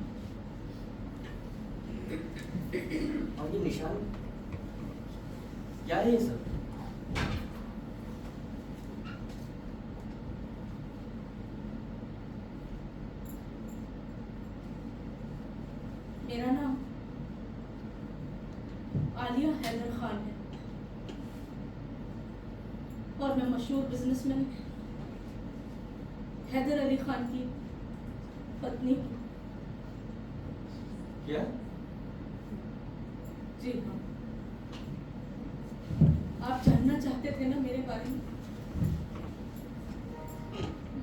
F: और ये निशान क्या है ये सब?
J: मेरा नाम आलिया हैदर खान है और मैं मशहूर बिजनेसमैन हैदर अली खान की पत्नी हूँ।
F: क्या?
J: जी हाँ, आप जानना चाहते थे ना मेरे बारे में।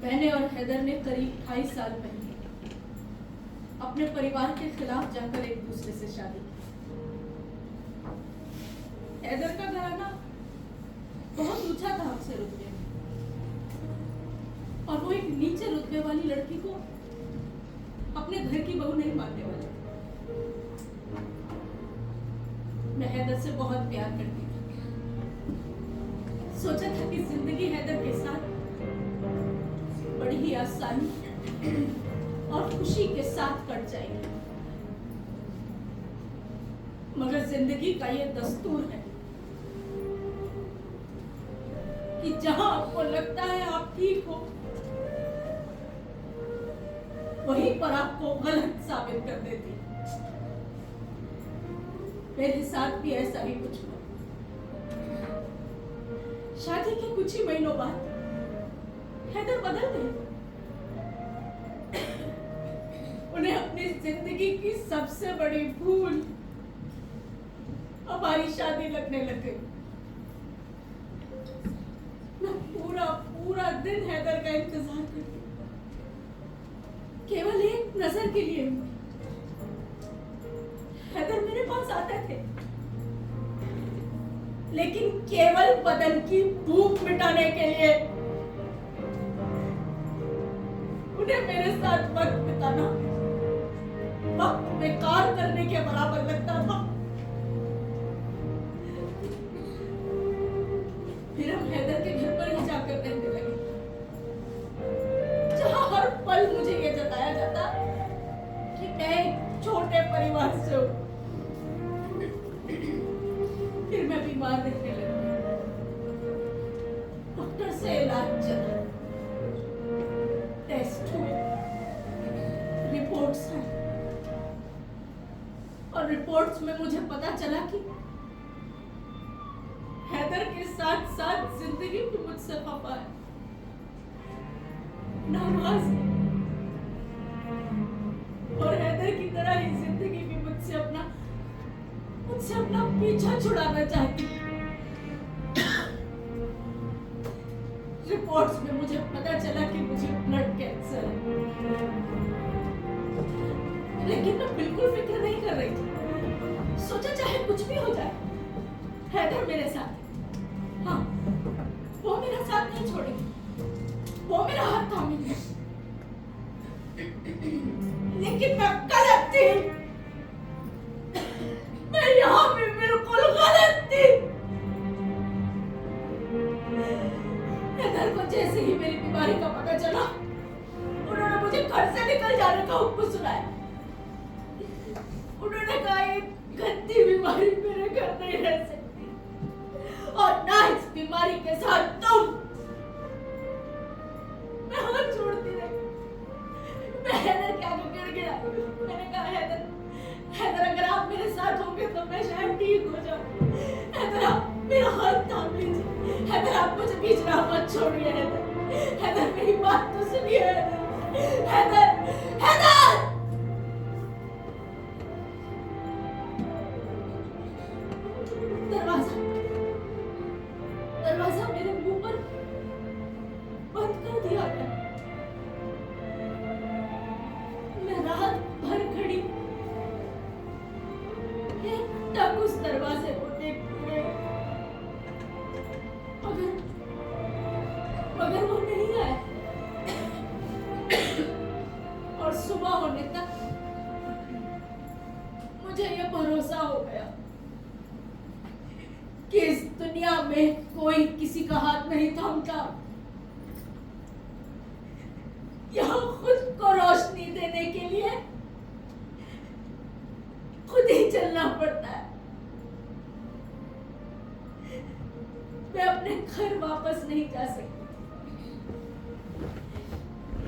J: मैंने और हैदर ने करीब 28 साल पहले अपने परिवार के खिलाफ जाकर एक दूसरे से शादी की। हैदर का घराना बहुत ऊंचा था हमसे रुतबे में, और वो एक नीचे रुतबे वाली लड़की को अपने घर की बहू नहीं मानने वाला। मैं हैदर से बहुत प्यार करती थी। सोचा था कि जिंदगी हैदर के साथ बड़ी ही आसानी और खुशी के साथ कट जाएगी, मगर जिंदगी का ये दस्तूर है कि जहां आपको लगता है आप ठीक हो, वहीं पर आपको गलत साबित कर देती है। मेरे साथ भी ऐसा ही कुछ हुआ। शादी के कुछ ही महीनों बाद हैदर बदल गए। उन्हें अपनी जिंदगी की सबसे बड़ी भूल हमारी शादी लगने लग गई। मैं पूरा पूरा दिन हैदर का इंतजार करती, केवल एक नजर के लिए। हैदर मेरे पास आते थे, लेकिन केवल बदन की भूख मिटाने के लिए। उन्हें मेरे साथ वक्त बिताना वक्त बेकार करने के बराबर लगता था। फिर हम हैदर के घर पर ही जाकर रहने लगे, जहां हर पल मुझे ये जताया जाता कि मैं एक छोटे परिवार से हूं। फिर मैं बीमार रहने लगी। डॉक्टर से इलाज चला, टेस्ट हुए, रिपोर्ट्स आई, और रिपोर्ट्स में मुझे पता चला कि हैदर के साथ साथ जिंदगी भी मुझसे खफा है, नाराज है, और हैदर की तरह ही जिंदगी भी मुझसे अपना पीछा छुड़ाना चाहती है। रिपोर्ट्स में मुझे पता चला कि मुझे ब्लड कैंसर है, लेकिन मैं बिल्कुल फिक्र नहीं कर रही थी। सोचा चाहे कुछ भी हो जाए, हैदर मेरे साथ है। हाँ, वो मेरा साथ नहीं छोड़ेगी, वो मेरा हाथ थामेगी। लेकिन मैं गलत थी, मैं यहाँ पे बिल्कुल गलत थी। हैदर को जैसे ही मेरी बीमारी का पता चला, उन्होंने मुझे घर से निकल जाने का हुक्म सुनाया। उन्होंने कहा एक गंदी बीमारी मेरे घर नहीं रह सकती, और ना इस बीमारी के साथ तुम। मैं हाथ जोड़ती रही, मैं हैदर के आगे गिर गया। मैंने कहा हैदर अगर आप मेरे साथ होंगे तो मैं शायद ठीक हो जाऊं। हैदर आप मेरा हाथ थाम लीजिए, हैदर आप मुझे बीच राह मत छोड़िए। हैदर मेरी बात तो सुनिए। हैदर दरवाजा मेरे मुंह पर बंद कर दिया गया। मैं रात भर खड़ी तक उस दरवाजे को देखती रही, मगर वो नहीं आया। और सुबह होने तक मुझे ये भरोसा हो गया कि इस दुनिया में कोई किसी का हाथ नहीं थामता। यहाँ खुद को रोशनी देने के लिए मैं अपने घर वापस नहीं जा सकती,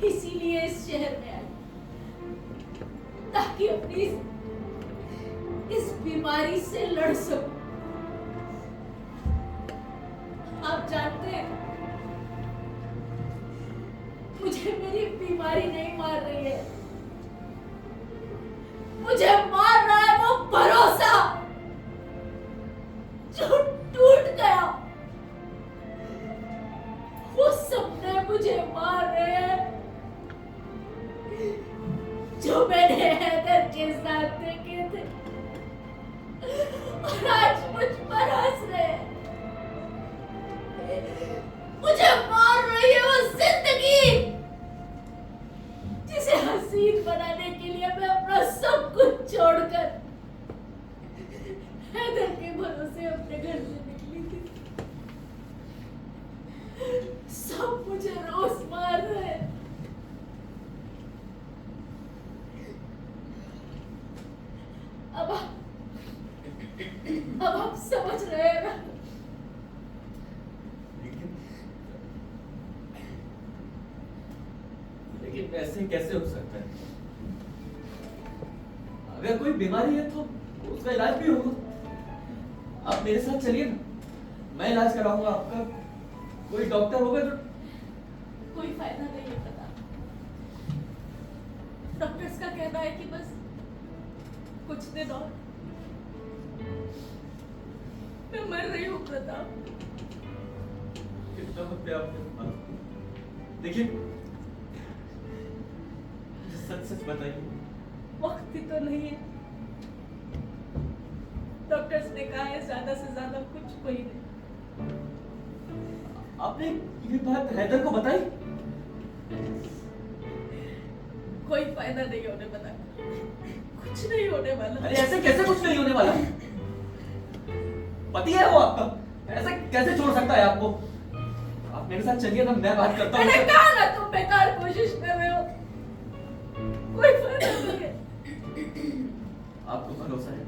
J: इसीलिए इस शहर में आई ताकि अपनी इस बीमारी से लड़ सकूं। आप जानते हैं, मुझे मेरी बीमारी नहीं मार रही है, मुझे मार रहा है वो भरोसा जो टूट गया। वो सपने मुझे मार रहे हैं जो मैंने हैदर के साथ देखे थे और आज मुझ पर हंस रहे हैं। मुझे मार रही है वो जिंदगी जिसे हसीन बनाने के लिए मैं अपना सब कुछ छोड़कर हैदर के भरोसे अपने घर से निकली थी। सब मुझे रोज मार रहे हैं। अब आप समझ रहे हैं ना?
F: लेकिन ऐसे कैसे हो सकता है? अगर कोई बीमारी है तो उसका इलाज भी होगा। आप मेरे साथ चलिए ना, मैं इलाज कराऊंगा आपका। कोई डॉक्टर होगा जो
J: कोई फायदा नहीं है पता। डॉक्टर्स का कहना है कि बस कुछ दिन और मैं मर रही हूँ प्रताप।
F: कितना वक्त है आपके पास? देखिए, सच सच बताइए।
J: वक्त ही तो नहीं है। डॉक्टर्स ने कहा है ज्यादा से ज्यादा कुछ महीने।
F: आपने ये बात हैदर को बताई?
J: कोई फायदा नहीं होने वाला, कुछ नहीं होने वाला।
F: अरे ऐसे कैसे कुछ नहीं होने वाला? पति है वो आपका, ऐसे कैसे छोड़ सकता है आपको? आप मेरे साथ चलिए ना, मैं बात करता हूँ।
J: मैंने कहा ना तुम बेकार कोशिश कर रहे हो, कोई फायदा नहीं है।
F: आपको भरोसा है?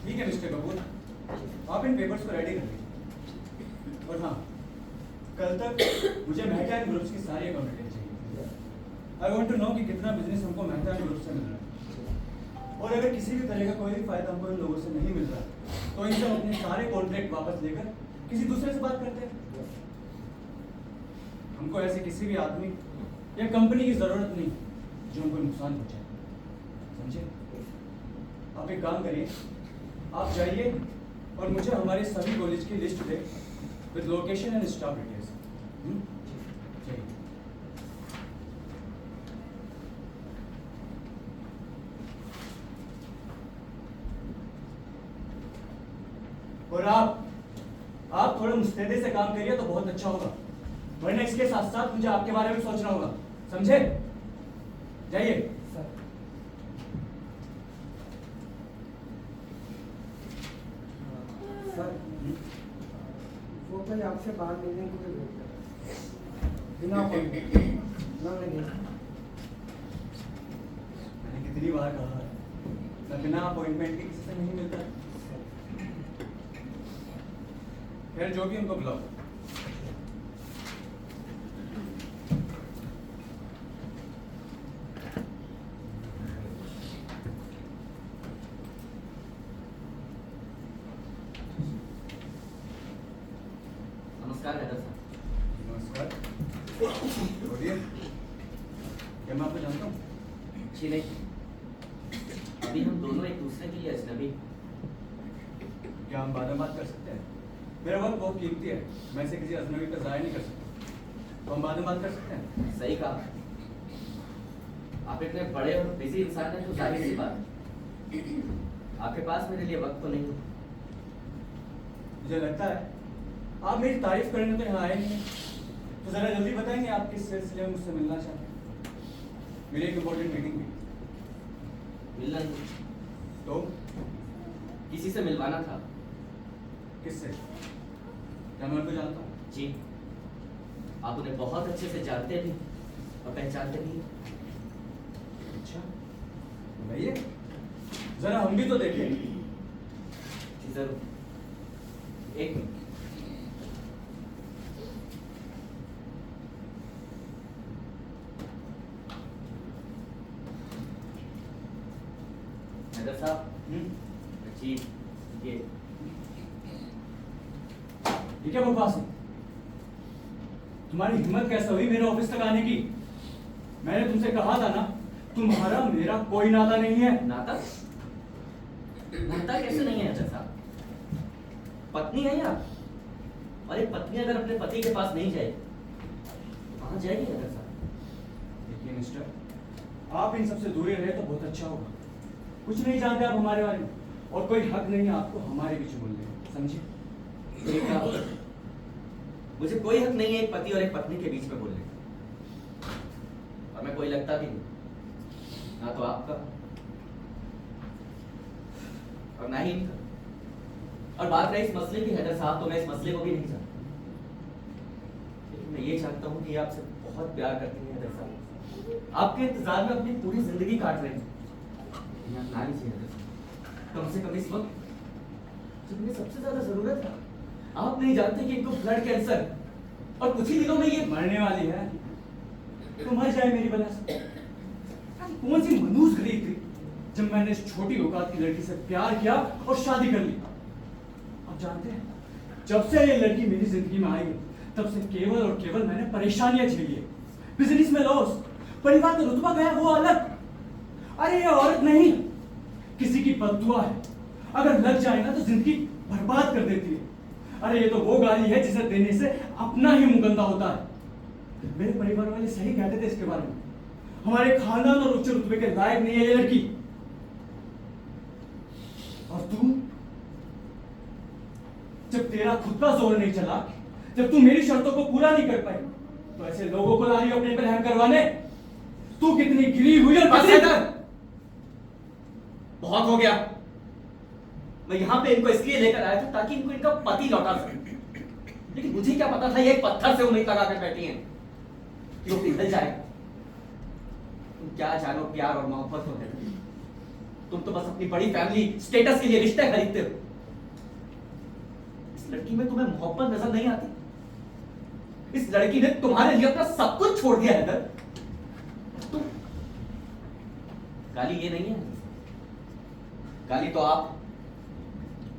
D: ठीक है मिस्टर कपूर, आप इन पेपर्स को रेडी कर लीजिए। और हाँ, कल तक मुझे मेहता एंड ग्रुप्स की सारी अकाउंटेंट चाहिए। आई वांट टू नो कि कितना बिजनेस हमको मेहता एंड ग्रुप से मिल रहा है, और अगर किसी भी तरह का कोई भी फायदा हमको इन लोगों से नहीं मिल रहा तो इनसे अपने सारे कॉन्ट्रैक्ट वापस लेकर किसी दूसरे से बात करते हैं। हमको ऐसे किसी भी आदमी या कंपनी की जरूरत नहीं जो हमको नुकसान पहुंचाए, समझे? आप एक काम करिए, आप जाइए और मुझे हमारे सभी कॉलेज की list they with location and staff details. चलिए। और आप थोड़ा मुस्तैदी से काम करिए तो बहुत अच्छा होगा, वरना इसके साथ साथ मुझे आपके बारे में सोचना होगा, समझे? जाइए।
G: सर, वो कल आपसे बाहर मिलने को भी बिना अपॉइंटमेंट
D: मैंने कितनी बार कहा है, बिना अपॉइंटमेंट के किसी से नहीं मिलता। खैर जो भी उनको बुलाओ।
E: नमस्कार हैदर साहब।
D: नमस्कार। बोलिए, क्या मैं आपको जानता हूँ?
E: जी नहीं, अभी हम दोनों एक दूसरे के लिए अजनबी।
D: क्या हम बाद में बात कर सकते हैं? मेरा वक्त बहुत कीमती है, मैं इसे किसी अजनबी पर ज़ाया नहीं कर सकता। तो हम बाद में बात कर सकते हैं?
E: सही कहा, आप इतने बड़े और बिजी इंसान हैं तो जाहिर सी बात है आपके पास मेरे लिए वक्त तो नहीं है।
D: मुझे लगता है आप मेरी तारीफ करने तो यहाँ आए नहीं हैं। तो ज़रा जल्दी बताएंगे आप किस सिलसिले में मुझसे मिलना चाहते हैं? मेरी एक इम्पोर्टेंट मीटिंग थी।
E: मिलना नहीं,
D: तो
E: किसी से मिलवाना था।
D: किससे? क्या मैं उनको जानता हूँ?
E: जी, आप उन्हें बहुत अच्छे से जानते भी और पहचानते भी।
D: अच्छा, बताइए, ज़रा हम भी तो देखें।
E: जी जरूर, एक मिनट। हैदर साहब, जी ये
D: क्या बकवास है? तुम्हारी हिम्मत कैसे हुई मेरे ऑफिस तक आने की? मैंने तुमसे कहा था ना, तुम्हारा मेरा कोई नाता नहीं है।
E: नाता? नाता कैसे नहीं है हैदर साहब? पत्नी है आप, और एक पत्नी अगर अपने पति के पास नहीं जाएगी तो कहाँ जाएगी हैदर साहब?
D: देखिए मिस्टर, आप इन सबसे दूरी रहे तो बहुत अच्छा होगा। कुछ नहीं जानते आप हमारे बारे में, और कोई हक नहीं है आपको हमारे बीच बोलने का, समझे?
E: ठीक है, मुझे कोई हक नहीं है एक पति और एक पत्नी के बीच में बोलने का, और मैं कोई लगता भी नहीं, ना तो आपका और ना ही इनका। और बात रही इस मसले की हैदर साहब, तो मैं इस मसले को भी नहीं जानता, लेकिन मैं ये जानता हूँ कि आपसे बहुत प्यार करती हैं हैदर साहब। आपके इंतजार में अपनी पूरी जिंदगी काट रहे हैं। यहाँ ना लीजिए हैदर साहब, कम से कम इस वक्त जब इन्हें सबसे ज्यादा जरूरत है। आप नहीं जानते कि इनको ब्लड कैंसर, और कुछ ही दिनों में ये
D: मरने वाली है, तो मर जाए मेरी वजह से। कौन सी मनूस गरीब थी जब मैंने इस छोटी औकात की लड़की से प्यार किया और शादी कर ली। आप जानते हैं, जब से ये लड़की मेरी जिंदगी में आई तब से केवल और केवल मैंने परेशानियां झेली है। बिजनेस में लॉस, परिवार का रुतबा गया वो अलग। अरे ये औरत नहीं, किसी की बद्दुआ है, अगर लग जाए ना तो जिंदगी बर्बाद कर देती है। अरे ये तो वो गाली है जिसे देने से अपना ही मुंह गंदा होता है। मेरे परिवार वाले सही कहते थे इसके बारे में, हमारे खानदान और उच्च रुतबे के लायक नहीं है ये लड़की। और तू, जब तेरा खुद का जोर नहीं चला, जब तू मेरी शर्तों को पूरा नहीं कर पाई, तो ऐसे लोगों को ला रही हो अपने पर रहम करवाने। तू कितनी गिरी हुई और
E: बहुत हो गया। मैं यहाँ पे इनको इसलिए लेकर आया था ताकि इनको इनका पति लौटा सके, लेकिन मुझे क्या पता था ये एक पत्थर से उम्मीद लगा कर बैठी हैं कि वो पिघल जाएगा। तुम क्या जानो प्यार और मोहब्बत हो गए। तुम तो बस अपनी बड़ी फैमिली स्टेटस के लिए रिश्ते खरीदते हो। इस लड़की में तुम्हें मोहब्बत नजर नहीं आती? इस लड़की ने तुम्हारे लिए अपना सब कुछ छोड़ दिया है। तुम, गाली ये नहीं है, गाली तो आप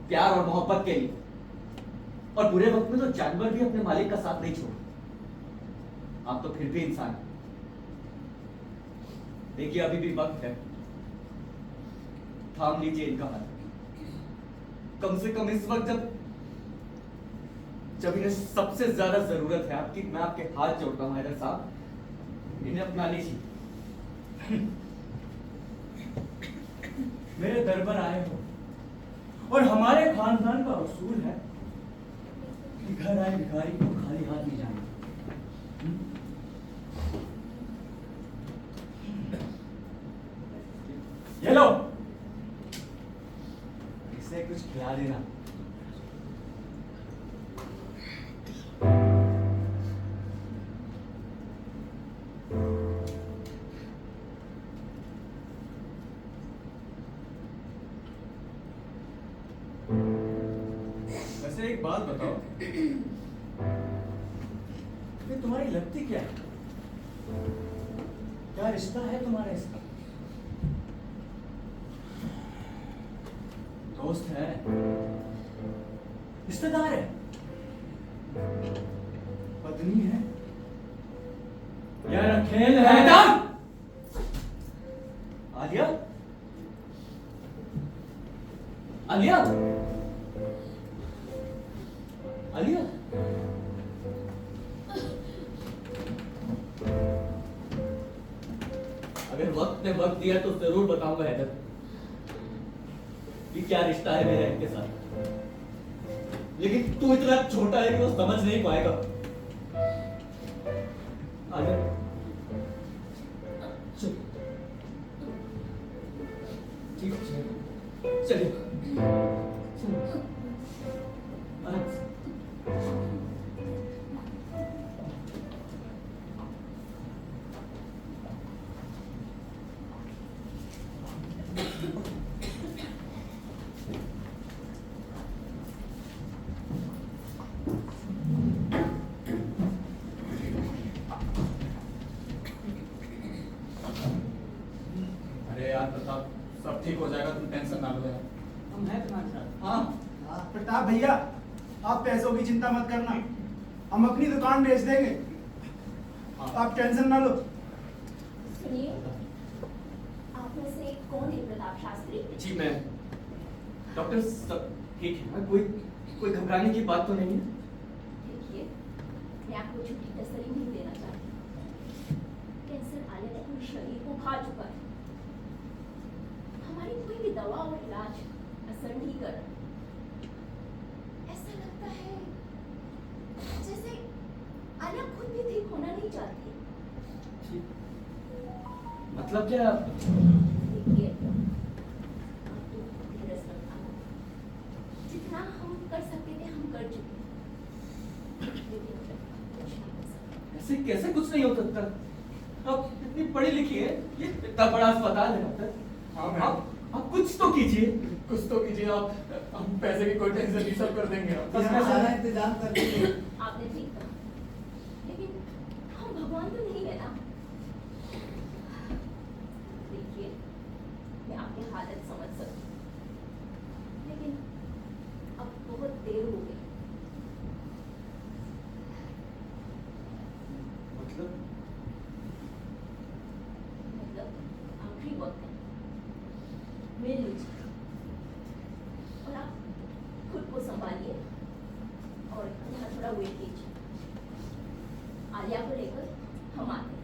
E: प्यार और मोहब्बत के लिए, और बुरे वक्त में तो जानवर भी अपने मालिक का साथ नहीं छोड़। आप तो फिर भी इंसान हैं। देखिए अभी भी वक्त है, थाम लीजिए इनका हाथ। कम से कम इस वक्त जब इन्हें सबसे ज्यादा जरूरत है आपकी, मैं आपके हाथ जोड़ता हूं हैदर साहब, इन्हें अपना लीजिए।
D: मेरे दर पर आए हो, और हमारे खानदान का उसूल है कि घर आए भिखारी को खाली हाथ नहीं जाना। ये लो, इसे कुछ खिला देना। वैसे एक बात बताओ, ये तुम्हारी लगती क्या है? क्या रिश्ता है तुम्हारा इसका? दोस्त है, रिश्तेदार है?
F: खेल है आलिया आलिया आलिया अगर वक्त ने वक्त दिया तो जरूर बताऊंगा हैदर कि क्या रिश्ता है मेरा इनके साथ, लेकिन तू इतना छोटा है कि वो समझ नहीं पाएगा। आलिया चल ठीक है चलिए आराम से।
D: अरे यार प्रताप, सब ठीक हो जाएगा, तुम टेंशन ना लो यार।
F: हम हैं तुम्हारे साथ।
D: हाँ
G: प्रताप भैया, आप पैसों की चिंता मत करना, हम अपनी दुकान बेच देंगे, आप टेंशन ना लो।
C: सुनिए, आप में से कौन है प्रताप शास्त्री?
F: जी मैं डॉक्टर सब ठीक है ना, कोई घबराने की बात तो नहीं है।
C: देखिए, मैं आपको झूठी तसल्ली नहीं देना चाहती। कैंसर आलिया के पूरे शरीर को खा चुका है। हमारी कोई भी दवा और इलाज असर नहीं कर रहा। ऐसा लगता है जैसे आलिया खुद भी ठीक होना नहीं चाहती।
F: मतलब क्या?
C: देखिए, आप तो धीरज रखना। जितना हम कर सकते थे हम कर चुके हैं। लेकिन कुछ नहीं कर सकते।
F: ऐसे कैसे कुछ नहीं हो सकता? आप इतनी पढ़ी लिखी है, ये इतना बड़ा अस्पताल है डॉक्टर।
D: हाँ मैम,
F: आप कुछ तो कीजिए।
D: कुछ तो कीजिए आप, हम पैसे की कोई टेंशन नहीं, सब कर देंगे आप।
H: सारा इंतजाम कर देंगे।
C: आपने ठीक कहा, लेकिन हम भगवान तो नहीं है ना। देखिए, मैं आपकी हालत समझ सकती हूँ, लेकिन अब बहुत देर हो गई। मतलब आखिरी वक्त है, मिल लीजिए और आप खुद को संभालिए और यहाँ थोड़ा वेट कीजिए। आलिया को लेकर हम आते हैं।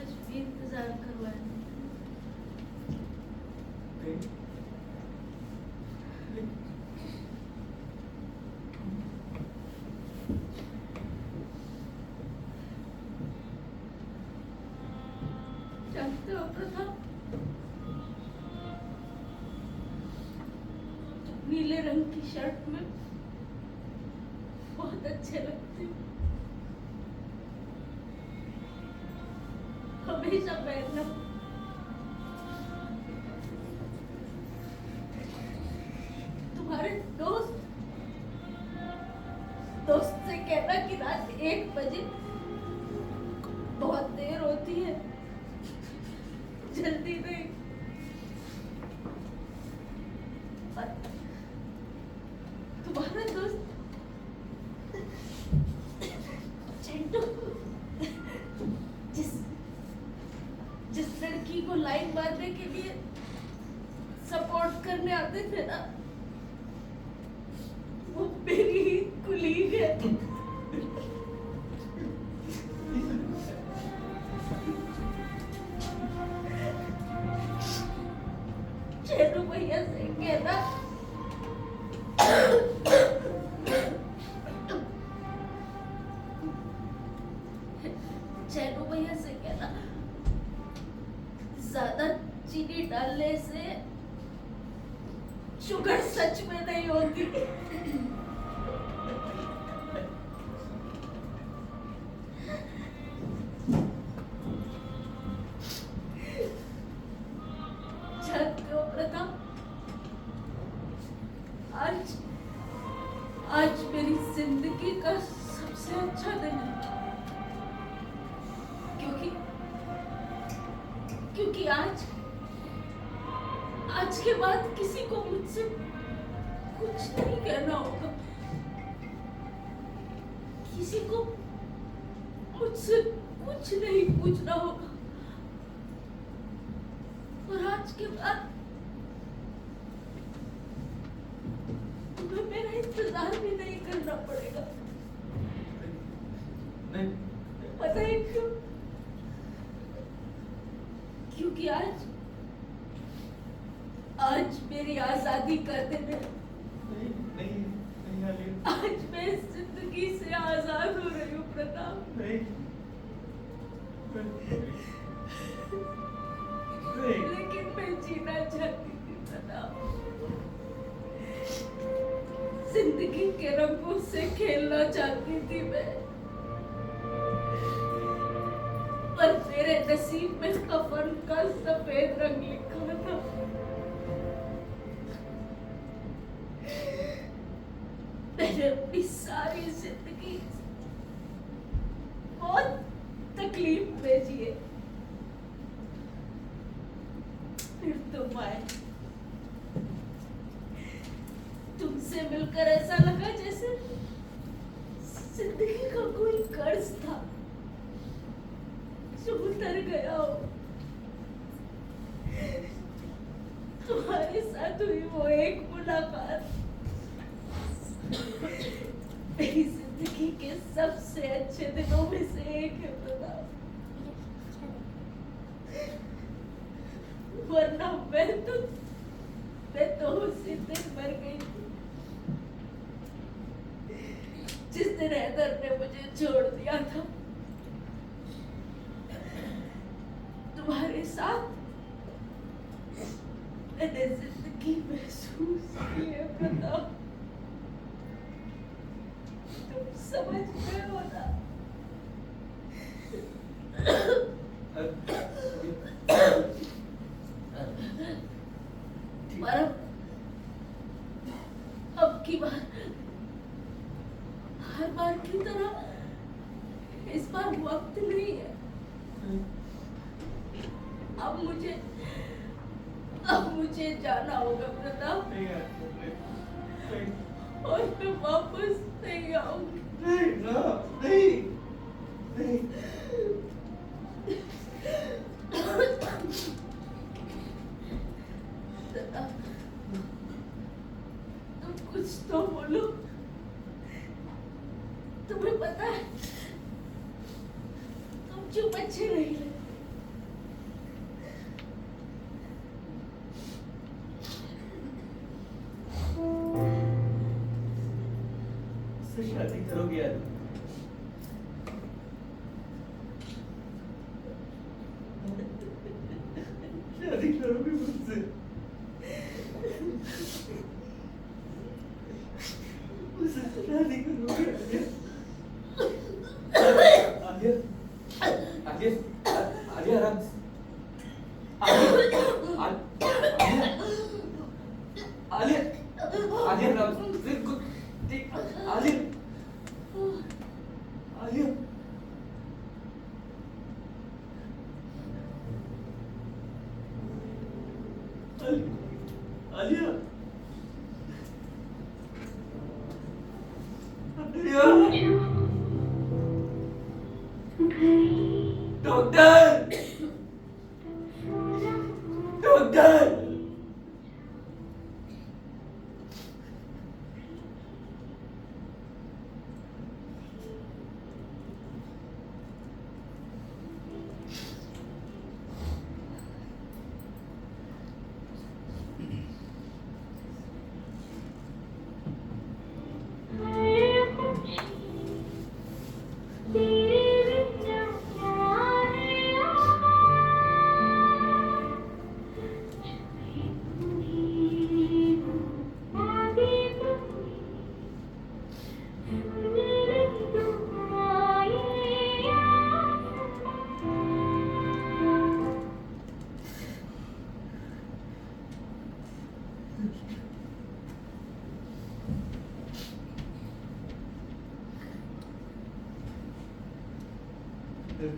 J: आज भी इंतजार करवाया। जानते हो प्रताप, नीले रंग की शर्ट में बहुत अच्छे लगते हो। हमेशा पहनना। तुम्हारे दोस्त से कहना कि रात 1 बजे बहुत देर होती है, जल्दी नहीं। और तुम्हारा दोस्त चिंटू जिस लड़की को लाइन मारने के लिए सपोर्ट करने आते थे ना, वो मेरी कुलीग है। चैनू भैया से कहना ज्यादा चीनी डालने से शुगर सच में नहीं होती। जानते हो प्रताप, आज मेरी जिंदगी का सबसे अच्छा दिन है, क्योंकि आज के बाद किसी को मुझसे कुछ नहीं कहना होगा, किसी को मुझसे कुछ नहीं पूछना होगा, और आज के बाद तुम्हें मेरा इंतजार भी नहीं करना पड़ेगा। पता है क्यों? क्योंकि आज मेरी आजादी का दिन है। आज मैं इस जिंदगी से आजाद हो रही हूँ प्रताप। लेकिन मैं जीना चाहती थी प्रताप, जिंदगी के रंगों से खेलना चाहती थी मैं, पर मेरे नसीब में कफन का सफेद रंग लिखा था। मैंने अपनी सारी जिंदगी बहुत तकलीफ में जिए, फिर तुम आए। तुमसे मिलकर ऐसा लगा जैसे जिंदगी का कोई कर्ज था जो उतर गया हो। तुम्हारे साथ हुई वो एक मुलाकात मेरी जिंदगी के सबसे अच्छे दिनों में से एक है प्रताप। वरना मैं तो उसी दिन मर गई थी जिस दिन हैदर ने मुझे छोड़ दिया था। तुम्हारे साथ मैंने जिंदगी महसूस की है प्रताप, तुम समझ गए हो ना? पर अब की बार हर बार की तरह इस बार वक्त नहीं है। अब मुझे जाना होगा प्रताप, और मैं वापस नहीं आऊंगी।
E: नहीं।
J: तुम कुछ तो बोलो। तुम्हें पता है तुम चुप अच्छे नहीं लगे।
E: शादी करोगे यार? शादी करोगे मुझसे? मुझसे शादी करोगे? आगे
C: सुनिए,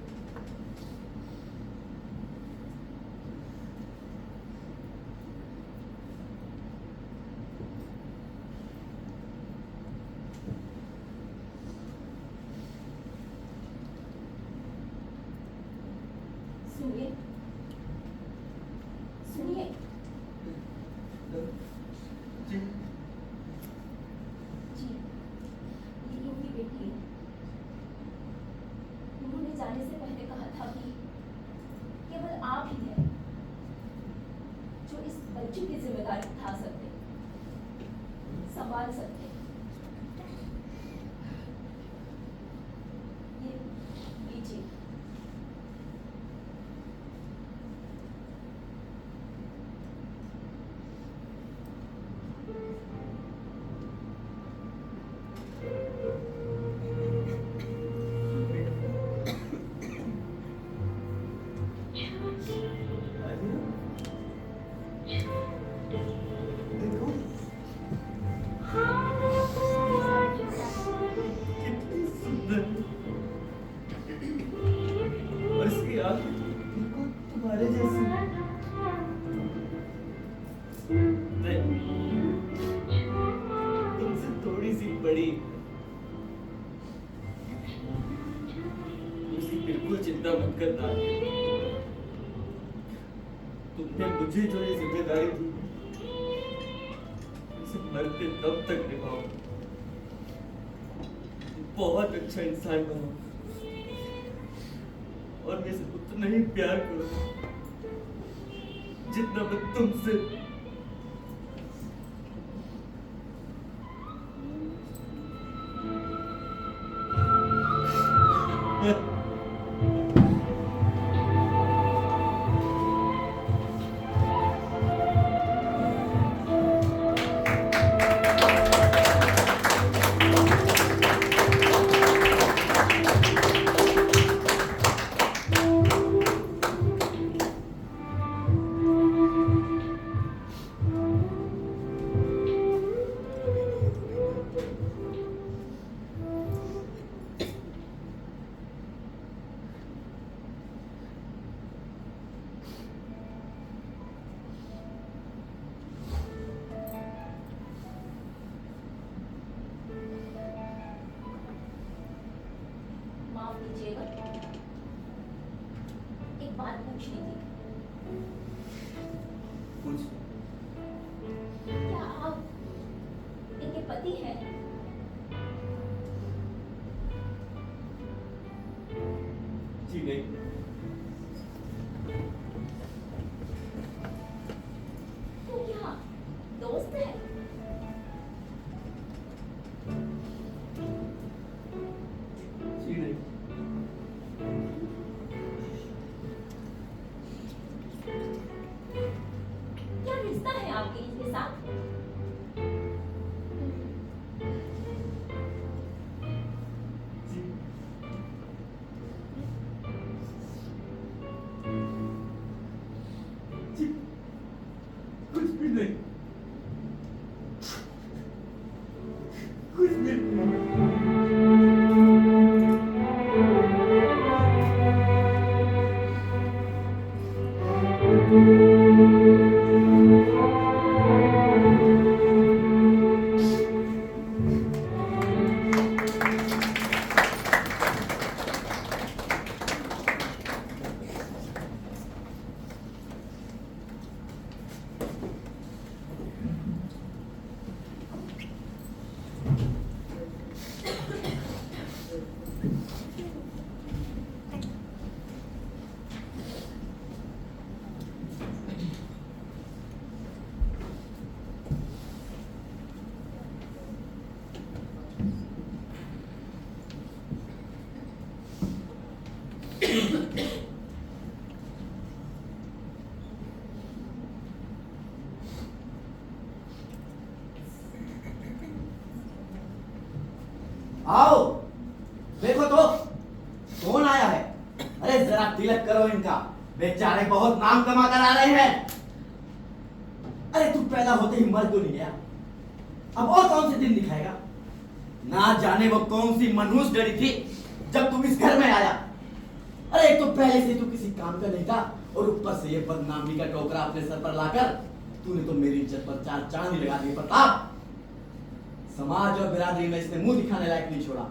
C: सुनिए।
E: जी
C: जी, ये उनकी बेटी है। उन्होंने जाने से पहले कहा था कि केवल आप ही हैं जो इस बच्ची की जिम्मेदारी उठा सकते, संभाल सकते। ये लीजिए।
E: देखो कितनी सुंदर और इसकी आंखें बिल्कुल तुम्हारे जैसी नहीं, तुमसे थोड़ी सी बड़ी। उसकी बिल्कुल चिंता मत करना। तुमने मुझे जो ये जिम्मेदारी दी उसे मरते दम तक निभाओ। बहुत अच्छा इंसान बनो और मैं से उतना ही प्यार करो जितना मैं तुमसे।
C: माफ कीजिएगा, एक बात पूछनी थी।
E: कुछ
C: क्या आप इनके पति हैं?
E: जी नहीं,
C: तो क्या दोस्त हैं?
E: जी नहीं।
C: क्या रिश्ता है आपके इनके साथ?
E: जी जी कुछ भी नहीं, कुछ भी नहीं। आओ देखो तो कौन आया है। अरे जरा तिलक करो इनका, बेचारे बहुत नाम कमा कर आ रहे हैं। अरे तू पैदा होते ही मर क्यों नहीं गया? अब और कौन से दिन दिखाएगा? ना जाने वो कौन सी मनहूस डरी थी जब तुम इस घर में आया। अरे एक तो पहले से तू किसी काम का नहीं था और ऊपर से ये बदनामी का टोकरा अपने सर पर लाकर तूने तो मेरी इज्जत पर चार चांद ही लगा दी प्रताप। समाज और बिरादरी में इसने मुंह दिखाने लायक नहीं छोड़ा,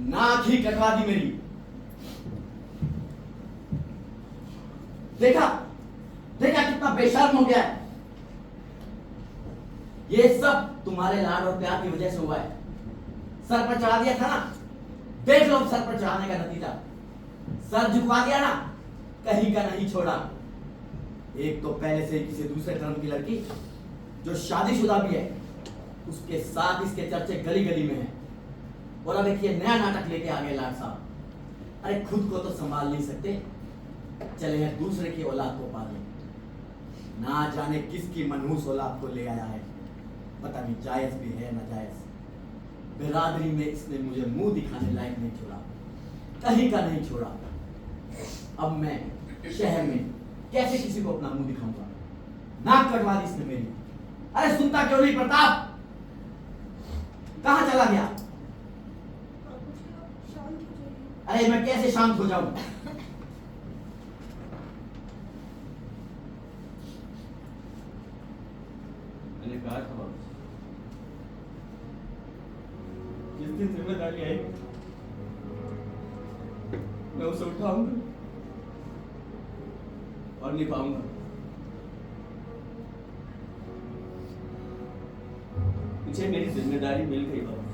E: नाक ही कटवा दी मेरी। देखा देखा कितना बेशर्म हो गया है। ये सब तुम्हारे लाड और प्यार की वजह से हुआ है। सर पर चढ़ा दिया था ना, देख लो सर पर चढ़ाने का नतीजा। सर झुकवा दिया ना, कहीं का नहीं छोड़ा। एक तो पहले से किसी दूसरे धर्म की लड़की जो शादीशुदा भी है, उसके साथ इसके चर्चे गली गली में है। और अब एक ये नया नाटक लेके आ गए लाड साहब। अरे खुद को तो संभाल नहीं सकते, चले हैं दूसरे की औलाद को पालने। ना जाने किसकी मनहूस औलाद को ले आया है, पता नहीं जायज भी है ना जायज। बिरादरी में इसने मुझे मुंह दिखाने लायक नहीं छोड़ा, कहीं का नहीं छोड़ा। अब मैं शहर में कैसे किसी को अपना मुंह दिखाऊंगा? नाक कटवा दी इसने मेरी। अरे सुनता क्यों नहीं प्रताप? कहां चला गया?
B: शांत हो जाइए।
E: अरे मैं कैसे शांत हो जाऊं? मैंने कहा था बाबू, जिस दिन जिम्मेदारी आएगी मैं उसे उठाऊंगा और निभाऊंगा। मुझे मेरी जिम्मेदारी मिल गई बाबू,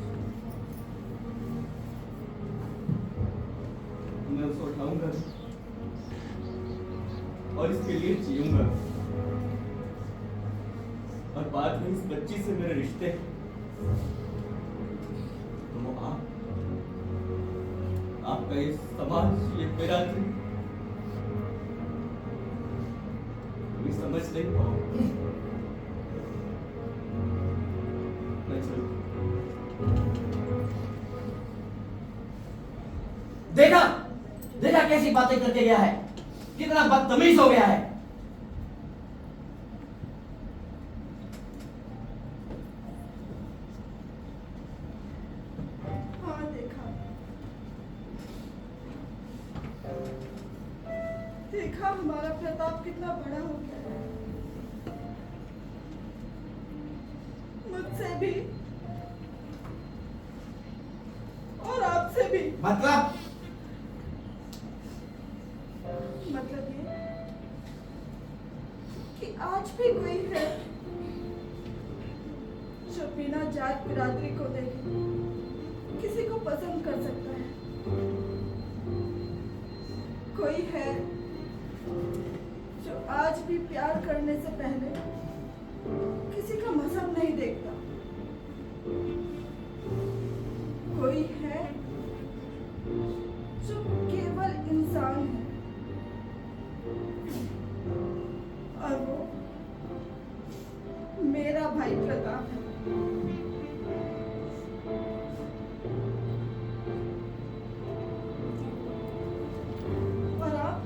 E: मैं उसे उठाऊंगा और इसके लिए जीऊंगा। और बात में इस बच्ची से मेरे रिश्ते, तो आपका ये समाज, ये बिरादरी कभी समझ नहीं पाओ। मैं चलूं। देखा देखा कैसी बातें करके गया है, कितना बदतमीज हो गया है।
B: हाँ देखा, देखा हमारा प्रताप कितना बड़ा हो गया है। मुझसे भी और आपसे भी।
E: मतलब
B: ये कि आज भी कोई है जो बिना जात बिरादरी को देखे किसी को पसंद कर सकता है। कोई है जो आज भी प्यार करने से पहले किसी का मजहब नहीं देखता। कोई है जो केवल इंसान है, और वो मेरा भाई प्रताप है। और आप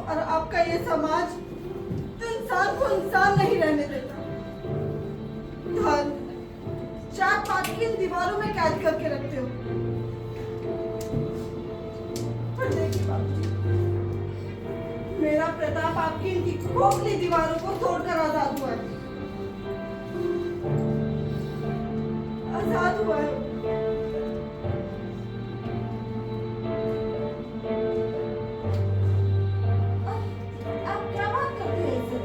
B: और आपका ये समाज तो इंसान को इंसान नहीं रहने देता। धर्म जात पात की इन दीवारों में कैद करके रखते हो। पर देखिए बाबूजी, मेरा प्रताप आपकी इनकी खोखली दीवारों को तोड़कर आजाद हुआ है। आजाद हुआ है। आप क्या बात करते हैं इससे?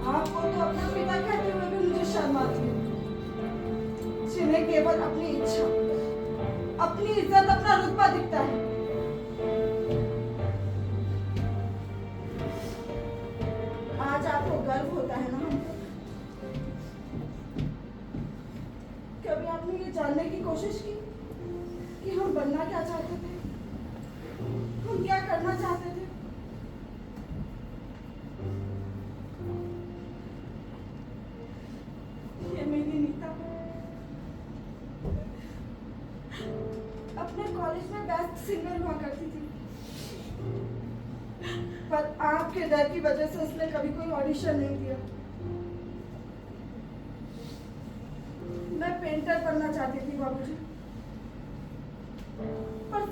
B: आपको तो अपना पिता कहते हुए भी मुझे शर्म आती है, जिन्हें केवल अपनी इच्छा, अपनी इज्जत, अपना रुतबा दिखता है। आज आपको गर्व होता है ना हम पर? कभी आपने ये जानने की कोशिश की कि हम बनना क्या चाहते थे, हम क्या करना चाहते थे? ये मेरी नीता अपने कॉलेज में बेस्ट सिंगर हुआ करती थी, पर आपके डर की वजह से उसने कभी कोई ऑडिशन नहीं दिया। मैं पेंटर बनना चाहती थी बाबूजी,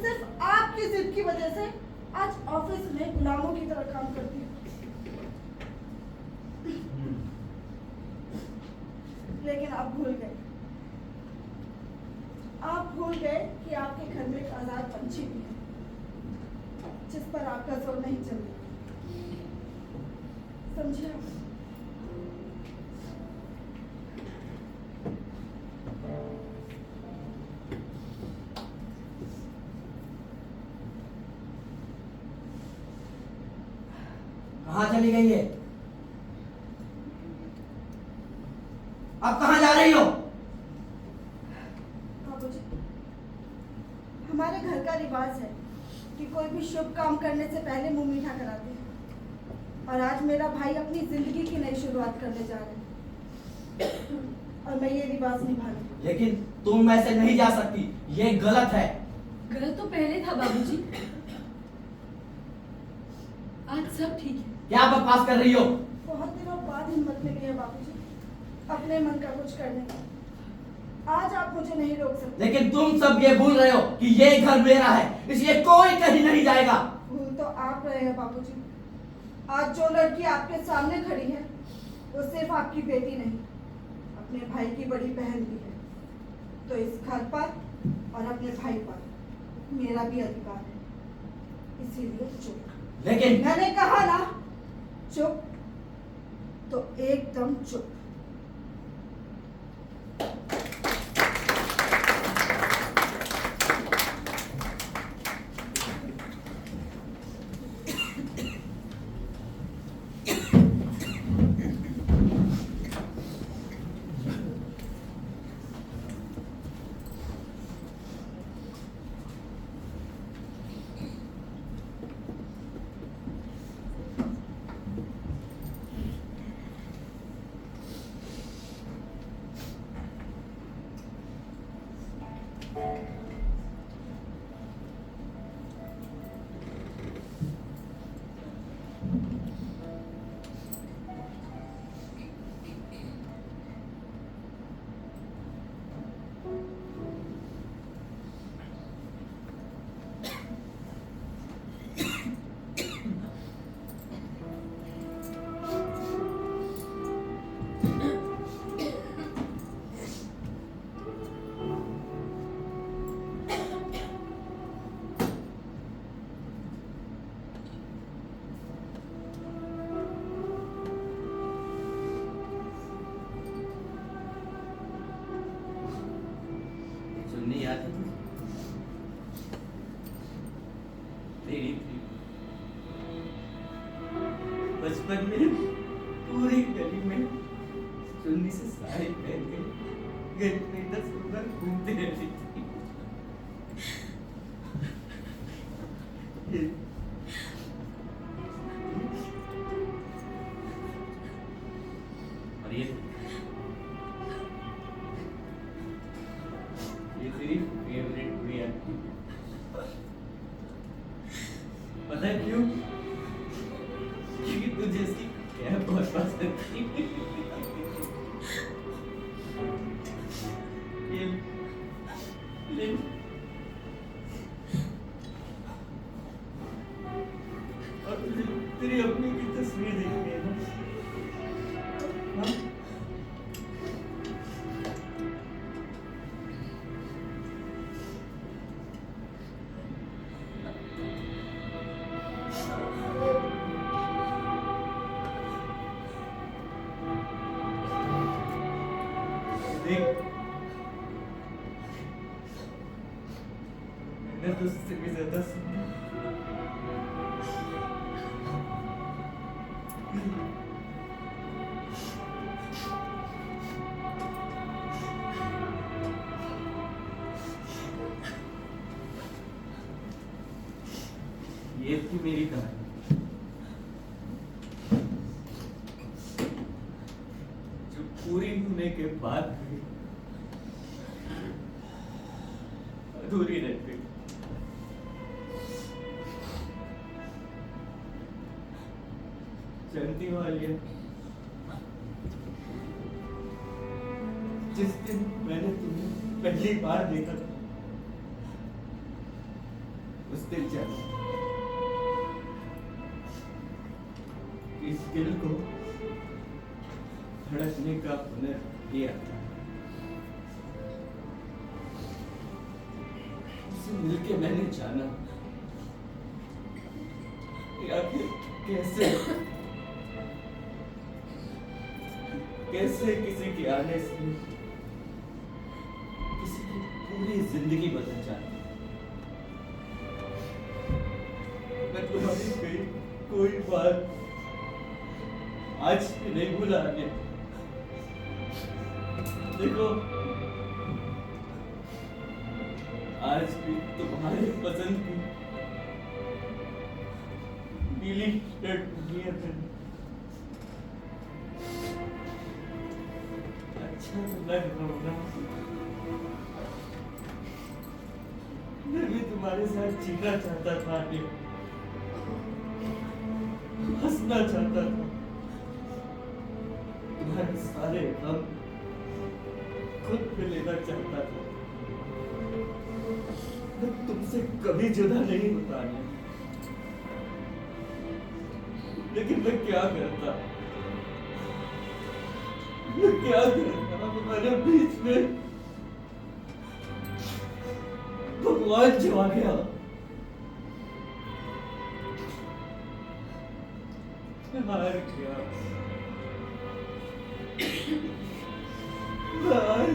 B: सिर्फ आपकी जिद की वजह से आज ऑफिस में गुलामों की तरह काम करती हूँ। लेकिन आप भूल गए कि आपके घर में एक आजाद पंछी भी है जिस पर आपका जोर नहीं चलता। समझे आप?
E: कहाँ चली गई है? अब कहाँ जा रही हो?
B: बाबूजी, हमारे घर का रिवाज है कि कोई भी शुभ काम करने से पहले मुंह मीठा कराते हैं, और आज मेरा भाई अपनी जिंदगी की नई शुरुआत करने जा रहे हैं और मैं ये रिवाज निभा रही हूँ।
E: लेकिन तुम ऐसे नहीं जा सकती, ये गलत है।
J: गलत तो पहले था बाबूजी, आज सब ठीक है।
E: क्या बकवास कर रही हो?
B: बहुत दिनों बाद हिम्मत मिली है बाबूजी अपने मन का कुछ करने का। आज आप मुझे नहीं रोक सकते।
E: लेकिन तुम सब ये भूल रहे हो कि ये घर मेरा है, इसलिए कोई कहीं नहीं जाएगा।
B: भूल तो आप रहे हैं बाबूजी। आज जो लड़की आपके सामने खड़ी है वो सिर्फ आपकी बेटी नहीं, अपने भाई की बड़ी बहन भी है। तो इस घर पर और अपने भाई पर मेरा भी अधिकार है, इसीलिए चुप।
E: लेकिन
B: मैंने कहा ना चुप, तो एकदम चुप।
E: सुननी याद है तुझे? तेरी थी बचपन में पूरी गली में चुन्नी से साड़ी पहन के गली में इधर से उधर घूमते रहती थी। और ये तेरी फेवरेट गुड़िया थी। पता है क्यों? क्योंकि तुझे इसकी कैप बहुत पसंद थी। ये ले और तुझे तेरी अपनी की तस्वीर देखनी है ना? हाँ? देख, मैंने तुझसे भी ज्यादा सुना। ये थी मेरी कहानी, जो पूरी होने के बाद भी अधूरी रह गई। जानती हो आलिया, जिस दिन मैंने तुम्हें पहली बार देखा था, उस दिल जाना इस दिल को धड़कने का हुनर दिया था। उससे मिलके मैंने जाना या फिर कैसे किसी के आने से किसी की पूरी जिंदगी बदल जाती। मैं तुम्हारी कोई बात आज भी नहीं भूला। देखो आज भी तुम्हारे पसंद की नीली शर्ट पहनी है। अच्छा लग रहा हूँ। मैं भी तुम्हारे साथ जीना चाहता था, हंसना चाहता था, तुम्हारे सारे गम खुद पे लेना चाहता था। मैं तुमसे कभी जुदा नहीं होता, लेकिन मैं क्या करता हमारे बीच में भगवान जो आ गया। हार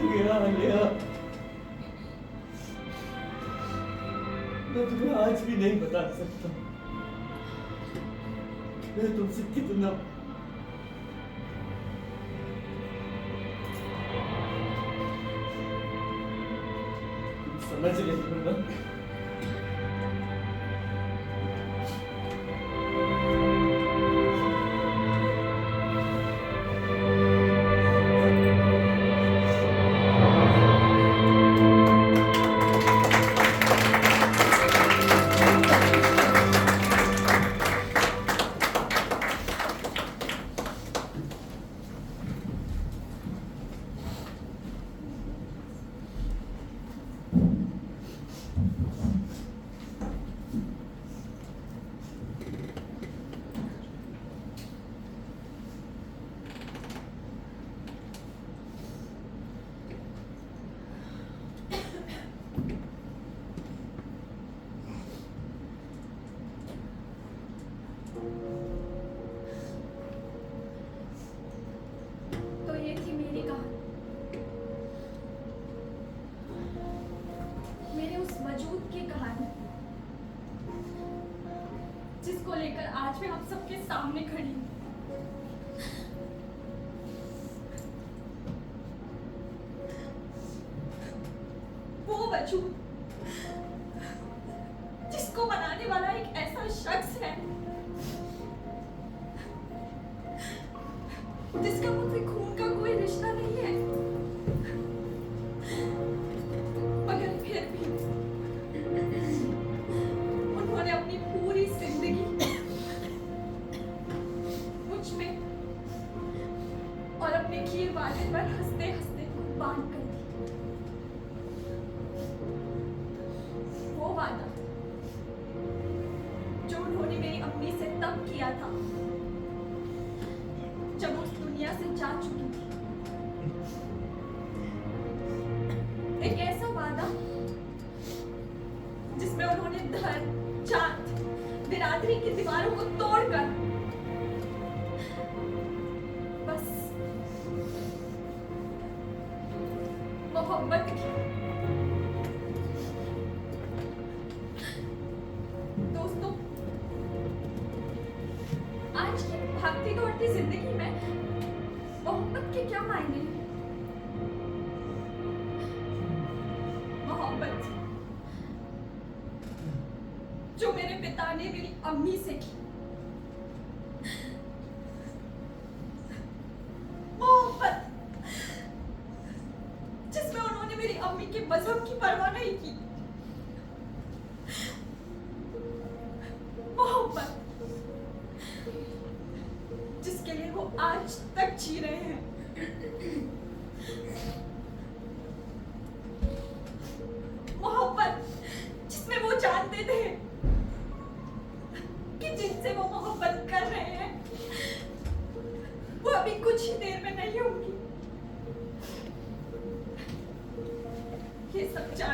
E: गया लिया। मैं तुम्हें आज भी नहीं बता सकता मैं तुमसे कितना समझ नहीं पा रहा।
J: तो ये थी मेरी कहानी, मेरे उस वजूद की कहानी, जिसको लेकर आज मैं आप सबके सामने खड़ी हूँ। वो वजूद जिसको बनाने वाला एक ऐसा शख्स है जिसका मुझसे खून का कोई रिश्ता नहीं है, मगर फिर भी उन्होंने अपनी पूरी जिंदगी मुझ में और अपने खीर वाले पर हंसते हंसते कुर्बान कर दी। वो वादा जो उन्होंने मेरी अम्मी से तब किया था जब उस दुनिया से जा चुकी थी। एक ऐसा वादा जिसमें उन्होंने धर्म, जात, बिरादरी की दीवारों को तोड़कर बस मोहब्बत की। दोस्तों, आज की भागती दौड़ती जिंदगी में मोहब्बत के क्या मायने हैं? मोहब्बत जो मेरे पिता ने मेरी अम्मी से की, मोहब्बत जिसमें उन्होंने मेरी अम्मी के मजहब की परवाह नहीं की, मोहब्बत जिसके लिए वो आज तक जी रहे हैं। मोहब्बत जिसमें वो जानते थे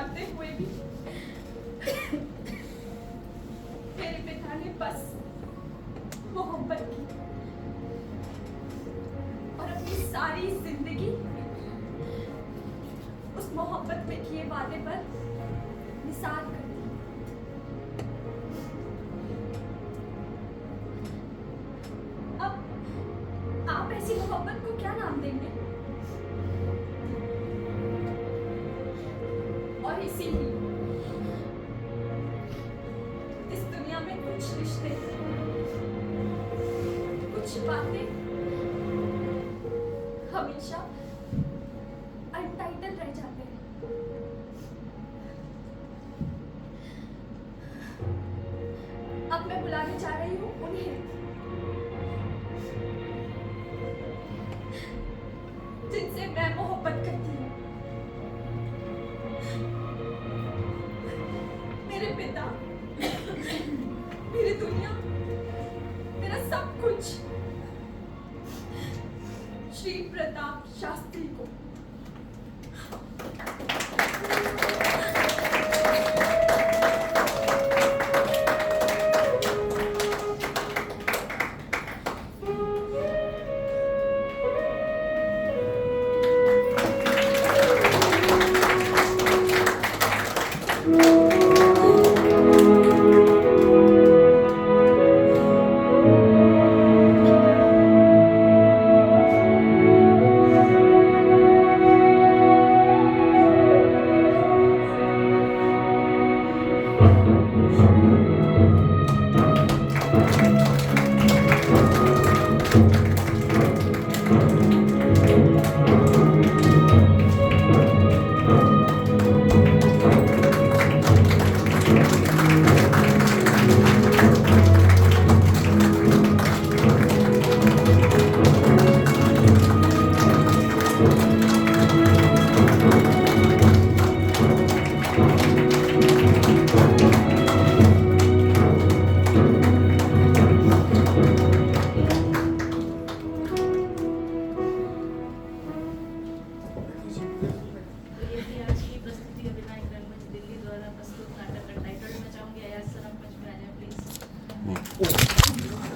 C: जानते हुए भी मेरे पिता ने बस मोहब्बत की और अपनी सारी जिंदगी उस मोहब्बत में किए वादे पर निसार कर दी। अब आप ऐसी मोहब्बत को क्या नाम देंगे? और इसीलिए इस दुनिया में कुछ रिश्ते, कुछ बातें हमेशा अनटाइटल रह जाते हैं। अब मैं बुलाने जा रही हूँ उन्हें जिनसे मैं मोहब्बत करती हूँ। मेरे पिता, मेरी दुनिया, मेरा सब कुछ, श्री प्रताप शास्त्री को।
J: प्लीज।